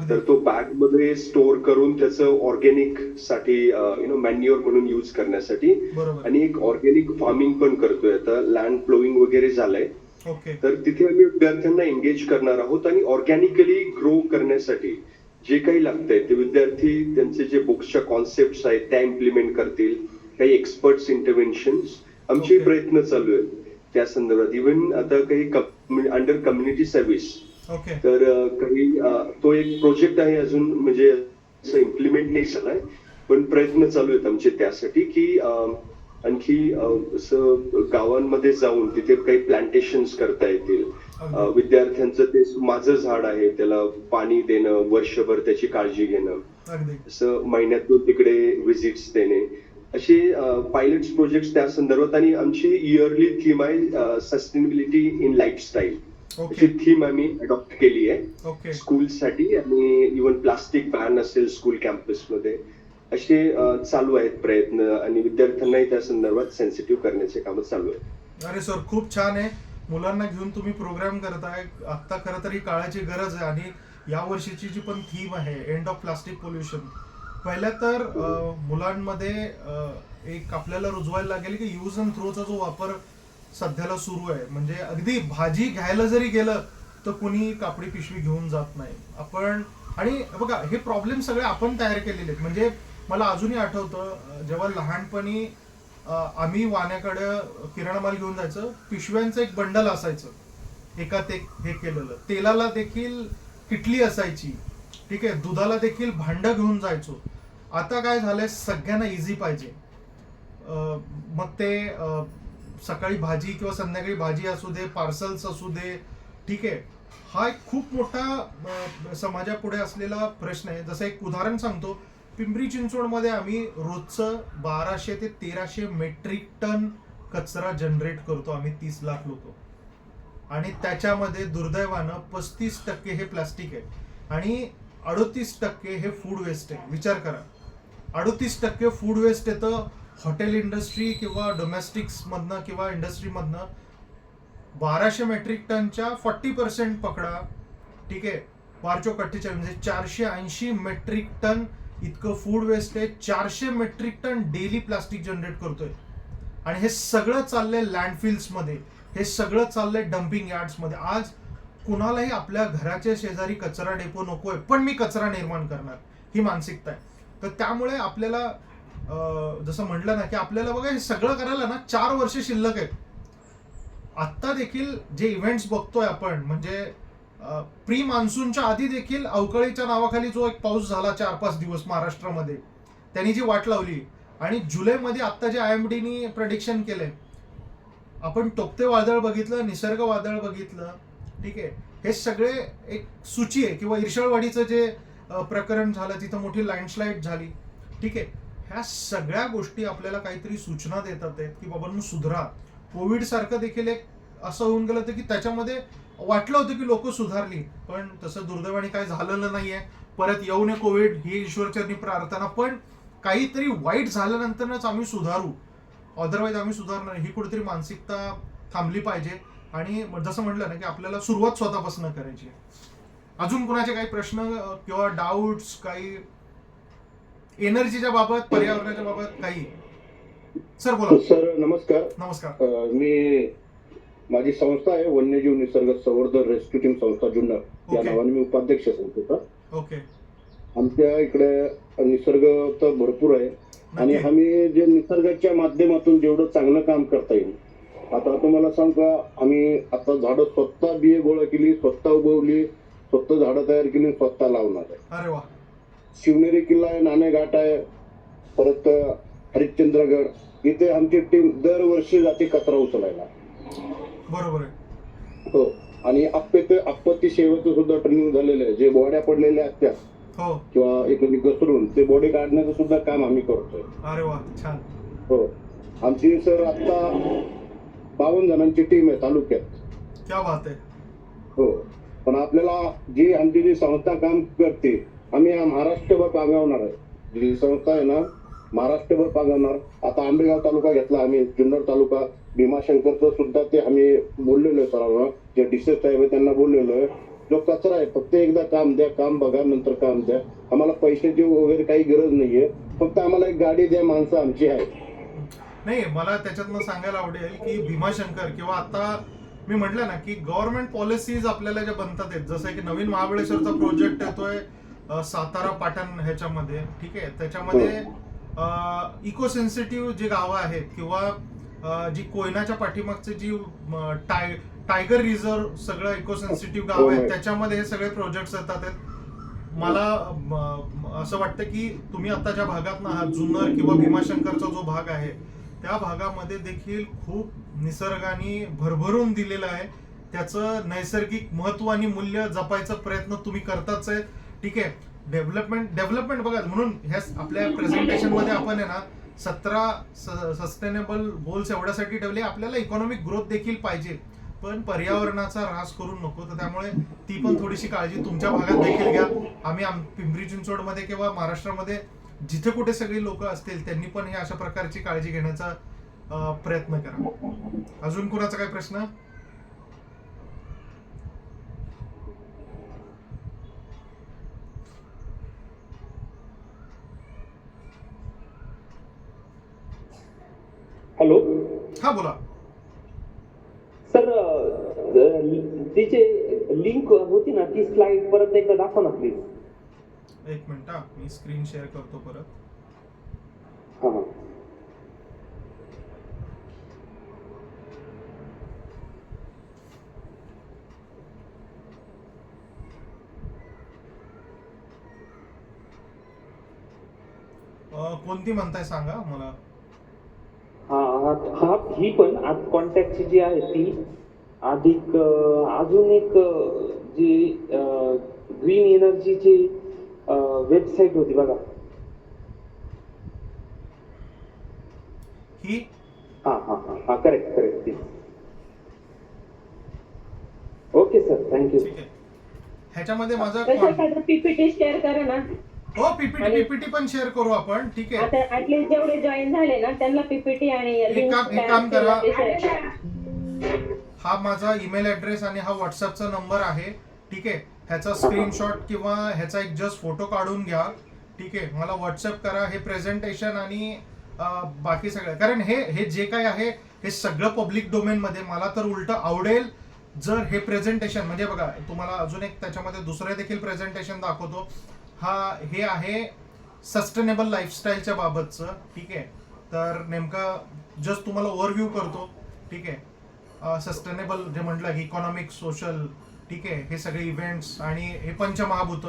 तर तो बॅग मध्ये स्टोअर करून त्याचं ऑर्गॅनिक साठी मॅन्युअर म्हणून यूज करण्यासाठी. बरोबर. आणि एक ऑर्गॅनिक फार्मिंग पण करतोय. आता लँड फ्लोईंग वगैरे झालंय. ओके. तर तिथे आम्ही विद्यार्थ्यांना एंगेज करणार आहोत आणि ऑर्गॅनिकली ग्रो करण्यासाठी जे काही लागतंय ते विद्यार्थी त्यांचे जे बुक्सच्या कॉन्सेप्ट आहेत त्या इम्प्लिमेंट करतील. काही एक्सपर्ट्स इंटरव्हेन्शन्स आमचे Okay. प्रयत्न चालू आहेत त्या संदर्भात. इव्हन आता काही अंडर कम्युनिटी सर्व्हिस ओके. तर काही तो एक प्रोजेक्ट आहे अजून म्हणजे असं इम्प्लिमेंट नाही झालाय पण प्रयत्न चालू आहेत आमचे त्यासाठी की आणखी असं गावांमध्ये जाऊन तिथे काही प्लांटेशन्स करता येतील. विद्यार्थ्यांचं ते माझं झाड आहे त्याला पाणी देणं, वर्षभर त्याची काळजी घेणं, अगदी. असं महिन्यातून तिकडे व्हिजिट्स देणे, असे पायलट्स प्रोजेक्ट त्या संदर्भात. आणि आमची इयरली थीम आहे सस्टेनेबिलिटी इन लाईफस्टाईल. ओके. अशी थीम आम्ही अडॉप्ट केली आहे ओके. स्कूलसाठी. आणि इव्हन प्लास्टिक बॅन असेल स्कूल कॅम्पसमध्ये. असे चालू आहेत प्रयत्न आणि विद्यार्थ्यांनाही त्या संदर्भात सेन्सिटिव्ह करण्याचे काम चालू आहे. अरे सर खूप छान आहे. मुलांना घेऊन तुम्ही प्रोग्राम करताय. आता खरं तर ही काळाची गरज आहे. आणि या वर्षीची जी पण थीम आहे एंड ऑफ प्लास्टिक पोल्युशन, पहिल्या तर मुलांमध्ये एक आपल्याला रुजवायला लागेल की यूज अँड थ्रोचा जो वापर सध्याला सुरू आहे. म्हणजे अगदी भाजी घ्यायला जरी गेलं तर कोणी कापडी पिशवी घेऊन जात नाही आपण. आणि बघा हे प्रॉब्लेम सगळे आपण तयार केलेले आहेत. म्हणजे मला अजूनही आठवतं जेव्हा लहानपणी आम्ही वाण्याकडे किराणा माल घेऊन जायचं, पिशव्यांचं एक बंडल असायचं एकात एक हे केलेलं. तेलाला देखील किटली असायची. ठीक आहे, दुधाला देखील भांडं घेऊन जायचो. आता काय झालंय सगळ्यांना इझी पाहिजे. मग ते सकाळी भाजी किंवा संध्याकाळी भाजी असू दे, पार्सल्स असू दे. ठीक आहे, हा एक खूप मोठा समाजापुढे असलेला प्रश्न आहे. जसं एक उदाहरण सांगतो, पिंपरी चिंचवडमध्ये आम्ही रोजचं 1200 ते 1300 मेट्रिक टन कचरा जनरेट करतो आम्ही 30 लाख लोक. आणि त्याच्यामध्ये दुर्दैवानं 35% हे प्लास्टिक आहे आणि 38% हे फूड वेस्ट आहे. विचार करा, 38% फूड वेस्ट येतं हॉटेल इंडस्ट्री किंवा डोमेस्टिक्स मधनं किंवा इंडस्ट्रीमधनं. 1200 मेट्रिक टनच्या 40% पकडा. ठीक आहे, 448 म्हणजे 480 मेट्रिक टन इतकं फूड वेस्ट आहे. 400 metric ton daily plastic generate करतोय. आणि हे सगळं चाललंय लँडफिल्स मध्ये, हे सगळं चाललंय डम्पिंग यार्ड्स मध्ये. आज कुणालाही आपल्या घराच्या शेजारी कचरा डेपो नकोय पण मी कचरा निर्माण करणार, ही मानसिकता आहे. तर त्यामुळे आपल्याला जसं म्हटलं ना की आपल्याला बघा हे सगळं करायला ना 4 वर्ष शिल्लक आहेत. आत्ता देखील जे इव्हेंट्स बघतोय आपण, म्हणजे प्री मान्सूनच्या आधी देखील अवकाळीच्या नावाखाली जो एक पाऊस झाला 4-5 दिवस महाराष्ट्रामध्ये, त्यांनी जी वाट लावली. आणि जुलैमध्ये आत्ता जे IMDनी प्रेडिक्शन केलंय, आपण टोकते वादळ बघितलं, निसर्ग वादळ बघितलं. ठीक आहे, हे सगळे एक सूची आहे. किंवा इरशाळवाडीचं जे प्रकरण झालं, तिथं मोठी लँडस्लाईड झाली, ठीक आहे. ह्या सगळ्या गोष्टी आपल्याला काहीतरी सूचना देतात आहेत की बाबांनो सुधरा. कोविड सारखं देखील एक असं होऊन गेलं होतं की त्याच्यामध्ये वाटलं होतं की लोक सुधारली, पण तसं दुर्दैवाने काय झालेलं नाहीये. परत येऊ नये कोविड ही ईश्वरचरणी प्रार्थना. पण काहीतरी वाईट झाल्यानंतरच आम्ही सुधारू, अदरवाईज आम्ही सुधारणार, ही कुठेतरी मानसिकता थांबली पाहिजे. आणि जसं म्हटलं ना की आपल्याला सुरुवात स्वतःपासून करायची आहे. अजून कोणाचे काही प्रश्न किंवा डाऊट्स, काही एनर्जीच्या बाबत, पर्यावरणाच्या बाबत काही? सर बोला. सर नमस्कार. नमस्कार. मी माझी संस्था आहे वन्यजीव निसर्ग संवर्धन रेस्क्यू टीम संस्था जुन्नर, या ओके. नावाने मी उपाध्यक्ष संस्थेचा. ओके. आमच्या इकडे निसर्ग तर भरपूर आहे आणि नक्की. आम्ही जे निसर्गाच्या माध्यमातून जेवढं चांगलं काम करता येईल. आता तुम्हाला सांगू का, आम्ही आता झाडं स्वतः बिये गोळा केली, स्वतः उगवली, स्वतः झाडं तयार केली, स्वतः लावणार आहे. अरे वा. शिवनेरी किल्ला आहे, नाणेघाट आहे, परत हरिश्चंद्रगड, इथे आमची टीम दरवर्षी जाते कचरा उचलायला. बरोबर आहे. हो. आणि आपत्ती सेवेचं सुद्धा ट्रेनिंग झालेलं आहे. जे बॉड्या पडलेल्या असतात हो. किंवा एखादी घसरून ते बॉडी काढण्याचं सुद्धा काम आम्ही करतोय. अरे वा, छान. हो. आमची सर आता 52 जणांची टीम आहे तालुक्यात. क्या बात आहे. हो. पण आपल्याला जी आमची जी संस्था काम करते, आम्ही महाराष्ट्रभर पांगवणार आहे. जी संस्था आहे ना, महाराष्ट्रभर पांगवणार. आता आंबेगाव तालुका घेतला आम्ही, जुन्नर तालुका, भीमाशंकरचं सुद्धा ते आम्ही बोललेलो आहे सरांना, जे डिसेस साहेब आहे त्यांना बोललेलो आहे. जो कचरा आहे फक्त एकदा काम द्या, काम बघा, नंतर काम द्या. आम्हाला पैशाची वगैरे काही गरज नाहीये, फक्त आम्हाला एक गाडी द्या, माणसं आमची आहेत. नाही, मला त्याच्यातनं सांगायला आवडेल की भीमाशंकर किंवा आता मी म्हटलं ना की गव्हर्नमेंट पॉलिसीज आपल्याला ज्या बनतात आहेत, जसं की नवीन महाबळेश्वरचा प्रोजेक्ट येतोय सातारा पाटण ह्याच्यामध्ये, ठीक आहे. त्याच्यामध्ये इको सेन्सिटिव्ह जी गावं आहेत किंवा जी कोयनाच्या पाठीमागचे जी टायगर रिझर्व सगळं इको सेन्सिटिव्ह गाव आहेत, त्याच्यामध्ये हे सगळे प्रोजेक्ट्स येतात आहेत. मला असं वाटतं की तुम्ही आता ज्या भागात आहात, जुन्नर किंवा भीमाशंकरचा जो भाग आहे, त्या भागामध्ये देखील खूप निसर्गाने भरभरून दिलेलं आहे. त्याचं नैसर्गिक महत्व आणि मूल्य जपायचा प्रयत्न तुम्ही करताच आहे, ठीक आहे. डेव्हलपमेंट बघा, म्हणून ह्या आपल्या प्रेझेंटेशन मध्ये आपण आहे ना 17 सस्टेनेबल गोल्स एवढ्यासाठी ठेवले. आपल्याला इकॉनॉमिक ग्रोथ देखील पाहिजे, पण पर्यावरणाचा ऱ्हास करू नको. तर त्यामुळे ती पण थोडीशी काळजी तुमच्या भागात देखील घ्या. आम्ही पिंपरी चिंचवडमध्ये किंवा महाराष्ट्रामध्ये जिथे कुठे सगळी लोक असतील त्यांनी पण हे अशा प्रकारची काळजी घेण्याचा प्रयत्न करा. अजून कोणाचा काही प्रश्न? हॅलो हा बोला. सर, ती जे लिंक होती ना, ती स्लाइड परत एकदा दाखवा ना प्लीज. एक मिनिट हा, मी स्क्रीन शेअर करतो परत. हा हा. कोणती म्हणताय सांगा मला. हा ही पण आज कॉन्टॅक्टची जी आहे ती अधिक अजून एक जी ग्रीन एनर्जीची वेबसाईट होती बघा ही. हा हा हा हा करेक्ट. Okay sir, thank you. ठीक आहे. ह्याच्यामध्ये माझा पीपीटी शेअर करा ना. हो, पीपीटी पण शेअर करू आपण, ठीक आहे. आता ऍटलीस्ट जेवढे जॉईन झाले ना त्यांना पीपीटी आणि एक काम करा, हा माझा ईमेल ॲड्रेस आणि हा व्हॉट्सअपचा नंबर आहे, ठीक आहे. ह्याचा स्क्रीनशॉट किंवा ह्याचा एक जस्ट फोटो काढून घ्या, ठीक आहे. मला व्हॉट्सअप करा हे प्रेझेंटेशन आणि बाकी सगळं. कारण हे जे काय आहे हे सगळं पब्लिक डोमेन मध्ये. मला तर उलट आवडेल जर हे प्रेझेंटेशन, म्हणजे बघा तुम्हाला अजून एक त्याच्यामध्ये दुसरे देखील प्रेझेंटेशन दाखवतो. हे आहे सस्टेनेबल लाईफस्टाईलच्या बाबतचं, ठीक आहे. तर नेमकं जस्ट तुम्हाला ओव्हरव्ह्यू करतो, ठीक आहे. सस्टेनेबल जे म्हटलं की इकॉनॉमिक, सोशल, ठीक आहे, हे सगळे इव्हेंट्स आणि हे पंचमहाभूत,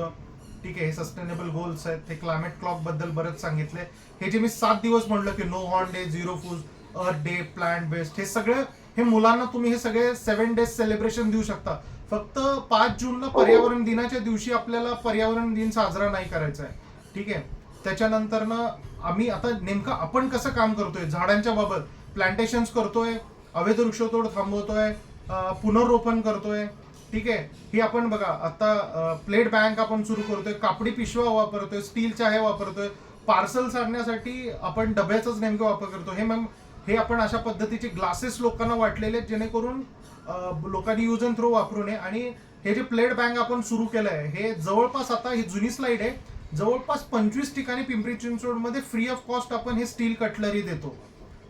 ठीक आहे. हे सस्टेनेबल गोल्स आहेत. हे क्लायमेट क्लॉक बद्दल बरेच सांगितले. हे जे मी 7 दिवस म्हटलं की no horn day, zero food, earth day, plant based, हे सगळे हे मुलांना तुम्ही हे सगळे 7 डेज सेलिब्रेशन देऊ शकता. फक्त 5 जूनला पर्यावरण दिनाच्या दिवशी आपल्याला पर्यावरण दिन साजरा नाही करायचा आहे. ठीक आहे. त्याच्यानंतर ना आम्ही आता नेमकं आपण कसं काम करतोय झाडांच्या बाबत, प्लांटेशन्स करतोय, अवैध वृक्षतोड थांबवतोय, पुनर्रोपण करतोय. ठीक आहे. ही आपण बघा आता प्लेट बँक आपण सुरू करतोय, कापडी पिशव्या वापरतोय, स्टीलच्या हे वापरतोय, पार्सल्स आणण्यासाठी आपण डब्याचाच नेमकं वापर करतो. हे आपण अशा पद्धतीचे ग्लासेस लोकांना वाटलेले आहेत जेणेकरून लोकांनी यूज अँड थ्रो वापरू नये. आणि हे जे प्लेट बँक आपण सुरू केलं आहे हे जवळपास, आता ही जुनी स्लाइड आहे, जवळपास 25 ठिकाणी पिंपरी चिंचवडमध्ये फ्री ऑफ कॉस्ट आपण हे स्टील कटलरी देतो.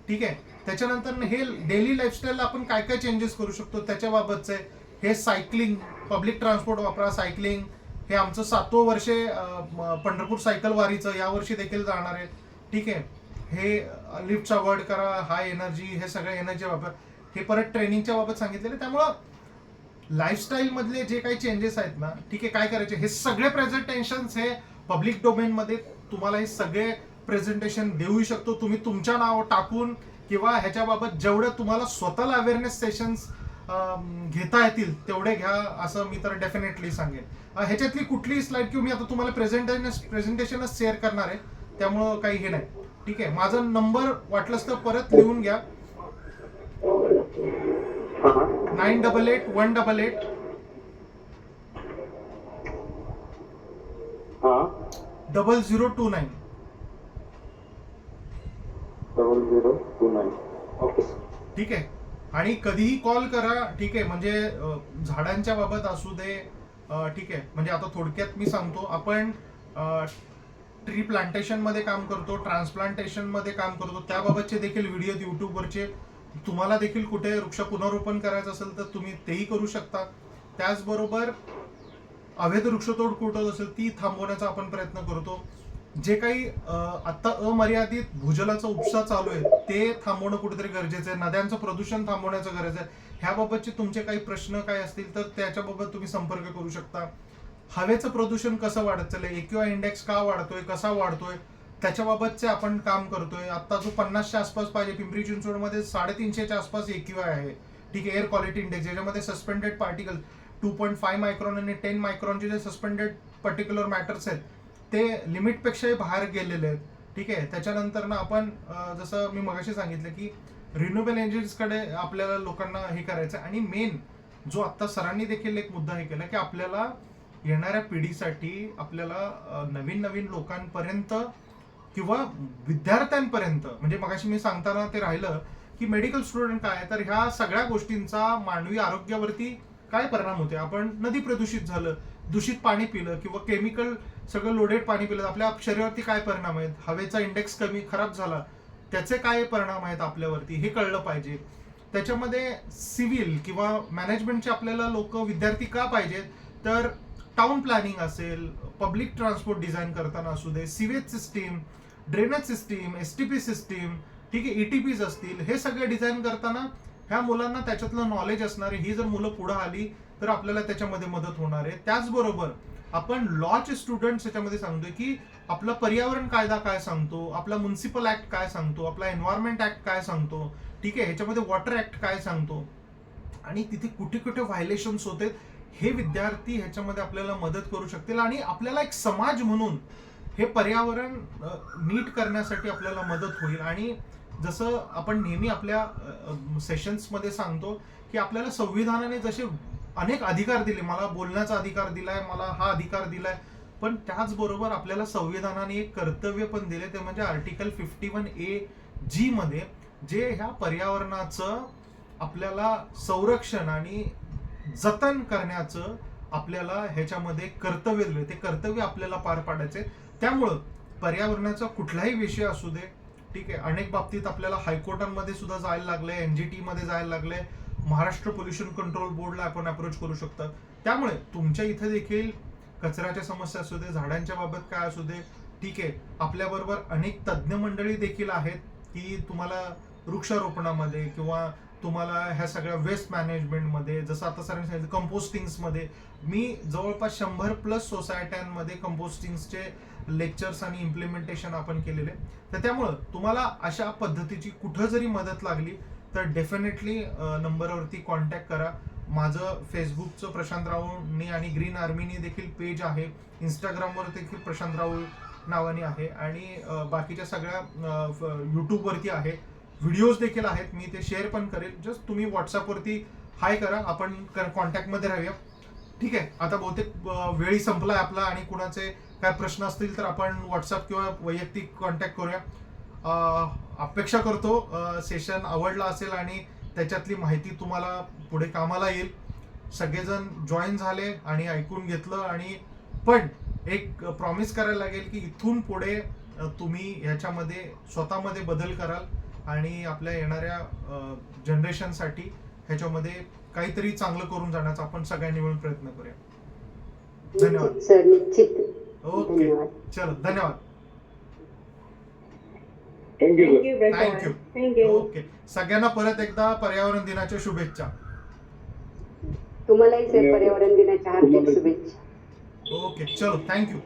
ठीक आहे. त्याच्यानंतर हे डेली लाईफस्टाईलला आपण काय काय चेंजेस करू शकतो त्याच्याबाबतचं आहे. हे सायकलिंग, पब्लिक ट्रान्सपोर्ट वापरा, सायकलिंग. हे आमचं 7वं वर्ष पंढरपूर सायकल वारीचं यावर्षी देखील जाणार आहे. ठीक आहे. हे लिफ्टचा अवॉइड करा, हाय एनर्जी, हे सगळे एनर्जी वापर, हे परत ट्रेनिंगच्या बाबत सांगितलेले. त्यामुळं लाईफस्टाईल मधले जे काही चेंजेस आहेत ना, ठीक आहे, काय करायचे, हे सगळे प्रेझेंटेशन्स हे पब्लिक डोमेनमध्ये तुम्हाला हे सगळे प्रेझेंटेशन देऊ शकतो. तुम्ही तुमच्या नाव टाकून किंवा ह्याच्याबाबत जेवढं तुम्हाला स्वतःला अवेअरनेस सेशन्स घेता येतील तेवढे घ्या, असं मी तर डेफिनेटली सांगेन. ह्याच्यातली कुठलीही स्लाइड किंवा मी आता तुम्हाला प्रेझेंटेशनच शेअर करणार आहे, त्यामुळं काही हे नाही. ठीक आहे. माझा नंबर वाटलंच तर परत लिहून घ्या, 988188 0029. 0029. ओके. ठीक आहे. आणि कधीही कॉल करा. ठीक आहे. म्हणजे झाडांच्या बाबत असू दे. ठीक आहे. म्हणजे आता थोडक्यात मी सांगतो, आपण ट्री प्लांटेशन मध्ये काम करतो, ट्रान्सप्लांटेशन मध्ये काम करतो, त्याबाबतचे देखील व्हिडिओ युट्यूबवरचे. तुम्हाला देखील कुठे वृक्ष पुनर्रोपण करायचं असेल तर तुम्ही तेही करू शकता. त्याचबरोबर अवैध वृक्षतोड कुठं असेल ती थांबवण्याचा आपण प्रयत्न करतो. जे काही आता अमर्यादित भूजलाचा उपसा चालू आहे ते थांबवणं कुठेतरी गरजेचं आहे. नद्यांचं प्रदूषण थांबवण्याचं गरज आहे. ह्याबाबतचे तुमचे काही प्रश्न काय असतील तर त्याच्याबाबत तुम्ही संपर्क करू शकता. हवेचं प्रदूषण कसं वाढत चाललंय, AQI इंडेक्स का वाढतोय, कसा वाढतोय, त्याच्याबाबतचे आपण काम करतोय. आता जो 50च्या आसपास पाहिजे, पिंपरी चिंचवडमध्ये 350च्या आसपास AQI आहे. ठीक आहे. एअर क्वालिटी इंडेक्स, ज्याच्यामध्ये सस्पेंडेड पार्टिकल 2.5 मायक्रॉन आणि 10 मायक्रॉनचे जे सस्पेंडेड पर्टिक्युलर मॅटर्स आहेत ते लिमिटपेक्षाही बाहेर गेलेले आहेत. ठीक आहे. त्याच्यानंतर ना आपण जसं मी मगाशी सांगितलं की रिन्युएबल एनर्जीजकडे आपल्याला लोकांना हे करायचं. आणि मेन जो आता सरांनी देखील एक मुद्दा हे केला की आपल्याला येणाऱ्या पिढीसाठी आपल्याला नवीन लोकांपर्यंत किंवा विद्यार्थ्यांपर्यंत, म्हणजे मगाशी मी सांगताना ते राहिलं की मेडिकल स्टुडंट काय, तर ह्या सगळ्या गोष्टींचा मानवी आरोग्यावरती काय परिणाम होते. आपण नदी प्रदूषित झालं, दूषित पाणी पिलं किंवा केमिकल सगळं लोडेड पाणी पिलं, आपल्या शरीरावरती काय परिणाम आहेत, हवेचा इंडेक्स खराब झाला त्याचे काय परिणाम आहेत आपल्यावरती, हे कळलं पाहिजे. त्याच्यामध्ये सिव्हिल किंवा मॅनेजमेंटचे आपल्याला लोक विद्यार्थी का पाहिजेत, तर टाउन प्लॅनिंग असेल, पब्लिक ट्रान्सपोर्ट डिझाईन करताना असू दे, sewage system, drainage system, STP system, ठीक आहे, ETPs असतील, हे सगळे डिझाईन करताना ह्या मुलांना त्याच्यातलं नॉलेज असणार आहे. ही जर मुलं पुढे आली तर आपल्याला त्याच्यामध्ये मदत होणार आहे. त्याचबरोबर आपण लॉचे स्टुडंट्स याच्यामध्ये सांगतोय की आपला पर्यावरण कायदा काय सांगतो, आपला म्युनिसिपल ऍक्ट काय सांगतो, आपला एन्व्हायरमेंट ऍक्ट काय सांगतो, ठीक आहे, ह्याच्यामध्ये वॉटर ऍक्ट काय सांगतो आणि तिथे कुठे कुठे व्हायलेशन्स होते, हे विद्यार्थी ह्याच्यामध्ये आपल्याला मदत करू शकतील. आणि आपल्याला एक समाज म्हणून हे पर्यावरण नीट करण्यासाठी आपल्याला मदत होईल. आणि जसं आपण नेहमी आपल्या सेशन्समध्ये सांगतो की आपल्याला संविधानाने जसे अनेक अधिकार दिले, मला बोलण्याचा अधिकार दिलाय, मला हा अधिकार दिलाय, पण त्याचबरोबर आपल्याला संविधानाने एक कर्तव्य पण दिले, ते म्हणजे आर्टिकल 51A(G) मध्ये जे ह्या पर्यावरणाचं आपल्याला संरक्षण आणि जतन करण्याचं आपल्याला ह्याच्यामध्ये कर्तव्य दिले, ते कर्तव्य आपल्याला पार पाडायचे. त्यामुळं पर्यावरणाचा कुठलाही विषय असू दे, ठीक आहे, अनेक बाबतीत आपल्याला हायकोर्टांमध्ये सुद्धा जायला लागलंय, NGT मध्ये जायला लागलंय, महाराष्ट्र पोल्युशन कंट्रोल बोर्डला आपण अप्रोच करू शकतो. त्यामुळे तुमच्या इथे देखील कचऱ्याच्या समस्या असू दे, झाडांच्या बाबत काय असू दे, ठीक आहे, आपल्याबरोबर अनेक तज्ज्ञ मंडळी देखील आहेत की तुम्हाला वृक्षारोपणामध्ये किंवा तुम्हाला ह्या सगळ्या वेस्ट मॅनेजमेंटमध्ये, जसं आता सरांनी सांगितलं कंपोस्टिंग्समध्ये, मी जवळपास 100+ सोसायट्यांमध्ये कंपोस्टिंगचे लेक्चर्स आणि इम्प्लिमेंटेशन आपण केलेले. तर त्यामुळं तुम्हाला अशा पद्धतीची कुठं जरी मदत लागली तर डेफिनेटली नंबरवरती कॉन्टॅक्ट करा. माझं फेसबुकचं प्रशांत राऊळनी आणि ग्रीन आर्मीनी देखील पेज आहे. इंस्टाग्रामवर देखील प्रशांत राऊळ नावाने आहे आणि बाकीच्या सगळ्या यूट्यूबवरती आहे. व्हिडिओज देखील आहेत, मी ते शेअर पण करेल. जस्ट तुम्ही व्हॉट्सअपवरती हाय करा, आपण कॉन्टॅक्टमध्ये राहूया. ठीक आहे. आता बहुतेक वेळी संपलाय आपला आणि कुणाचे काय प्रश्न असतील तर आपण व्हॉट्सअप किंवा वैयक्तिक कॉन्टॅक्ट करूया. अपेक्षा करतो सेशन आवडला असेल आणि त्याच्यातली माहिती तुम्हाला पुढे कामाला येईल. सगळेजण जॉईन झाले आणि ऐकून घेतलं आणि पण एक प्रॉमिस करायला लागेल की इथून पुढे तुम्ही ह्याच्यामध्ये स्वतःमध्ये बदल कराल आणि आपल्या येणाऱ्या जनरेशनसाठी ह्याच्यामध्ये काहीतरी चांगलं करून जाण्याचा आपण सगळ्यांनी मिळून प्रयत्न करूया. धन्यवाद सर, निश्चित. ओके, चलो धन्यवाद. Thank you sir. Thank you Prashant. Thank you. Thank you. Okay, सगळ्यांना परत एकदा पर्यावरण दिनाच्या शुभेच्छा. तुम्हालाही सर पर्यावरण दिनाच्या हार्दिक शुभेच्छा. ओके, चलो थँक्यू.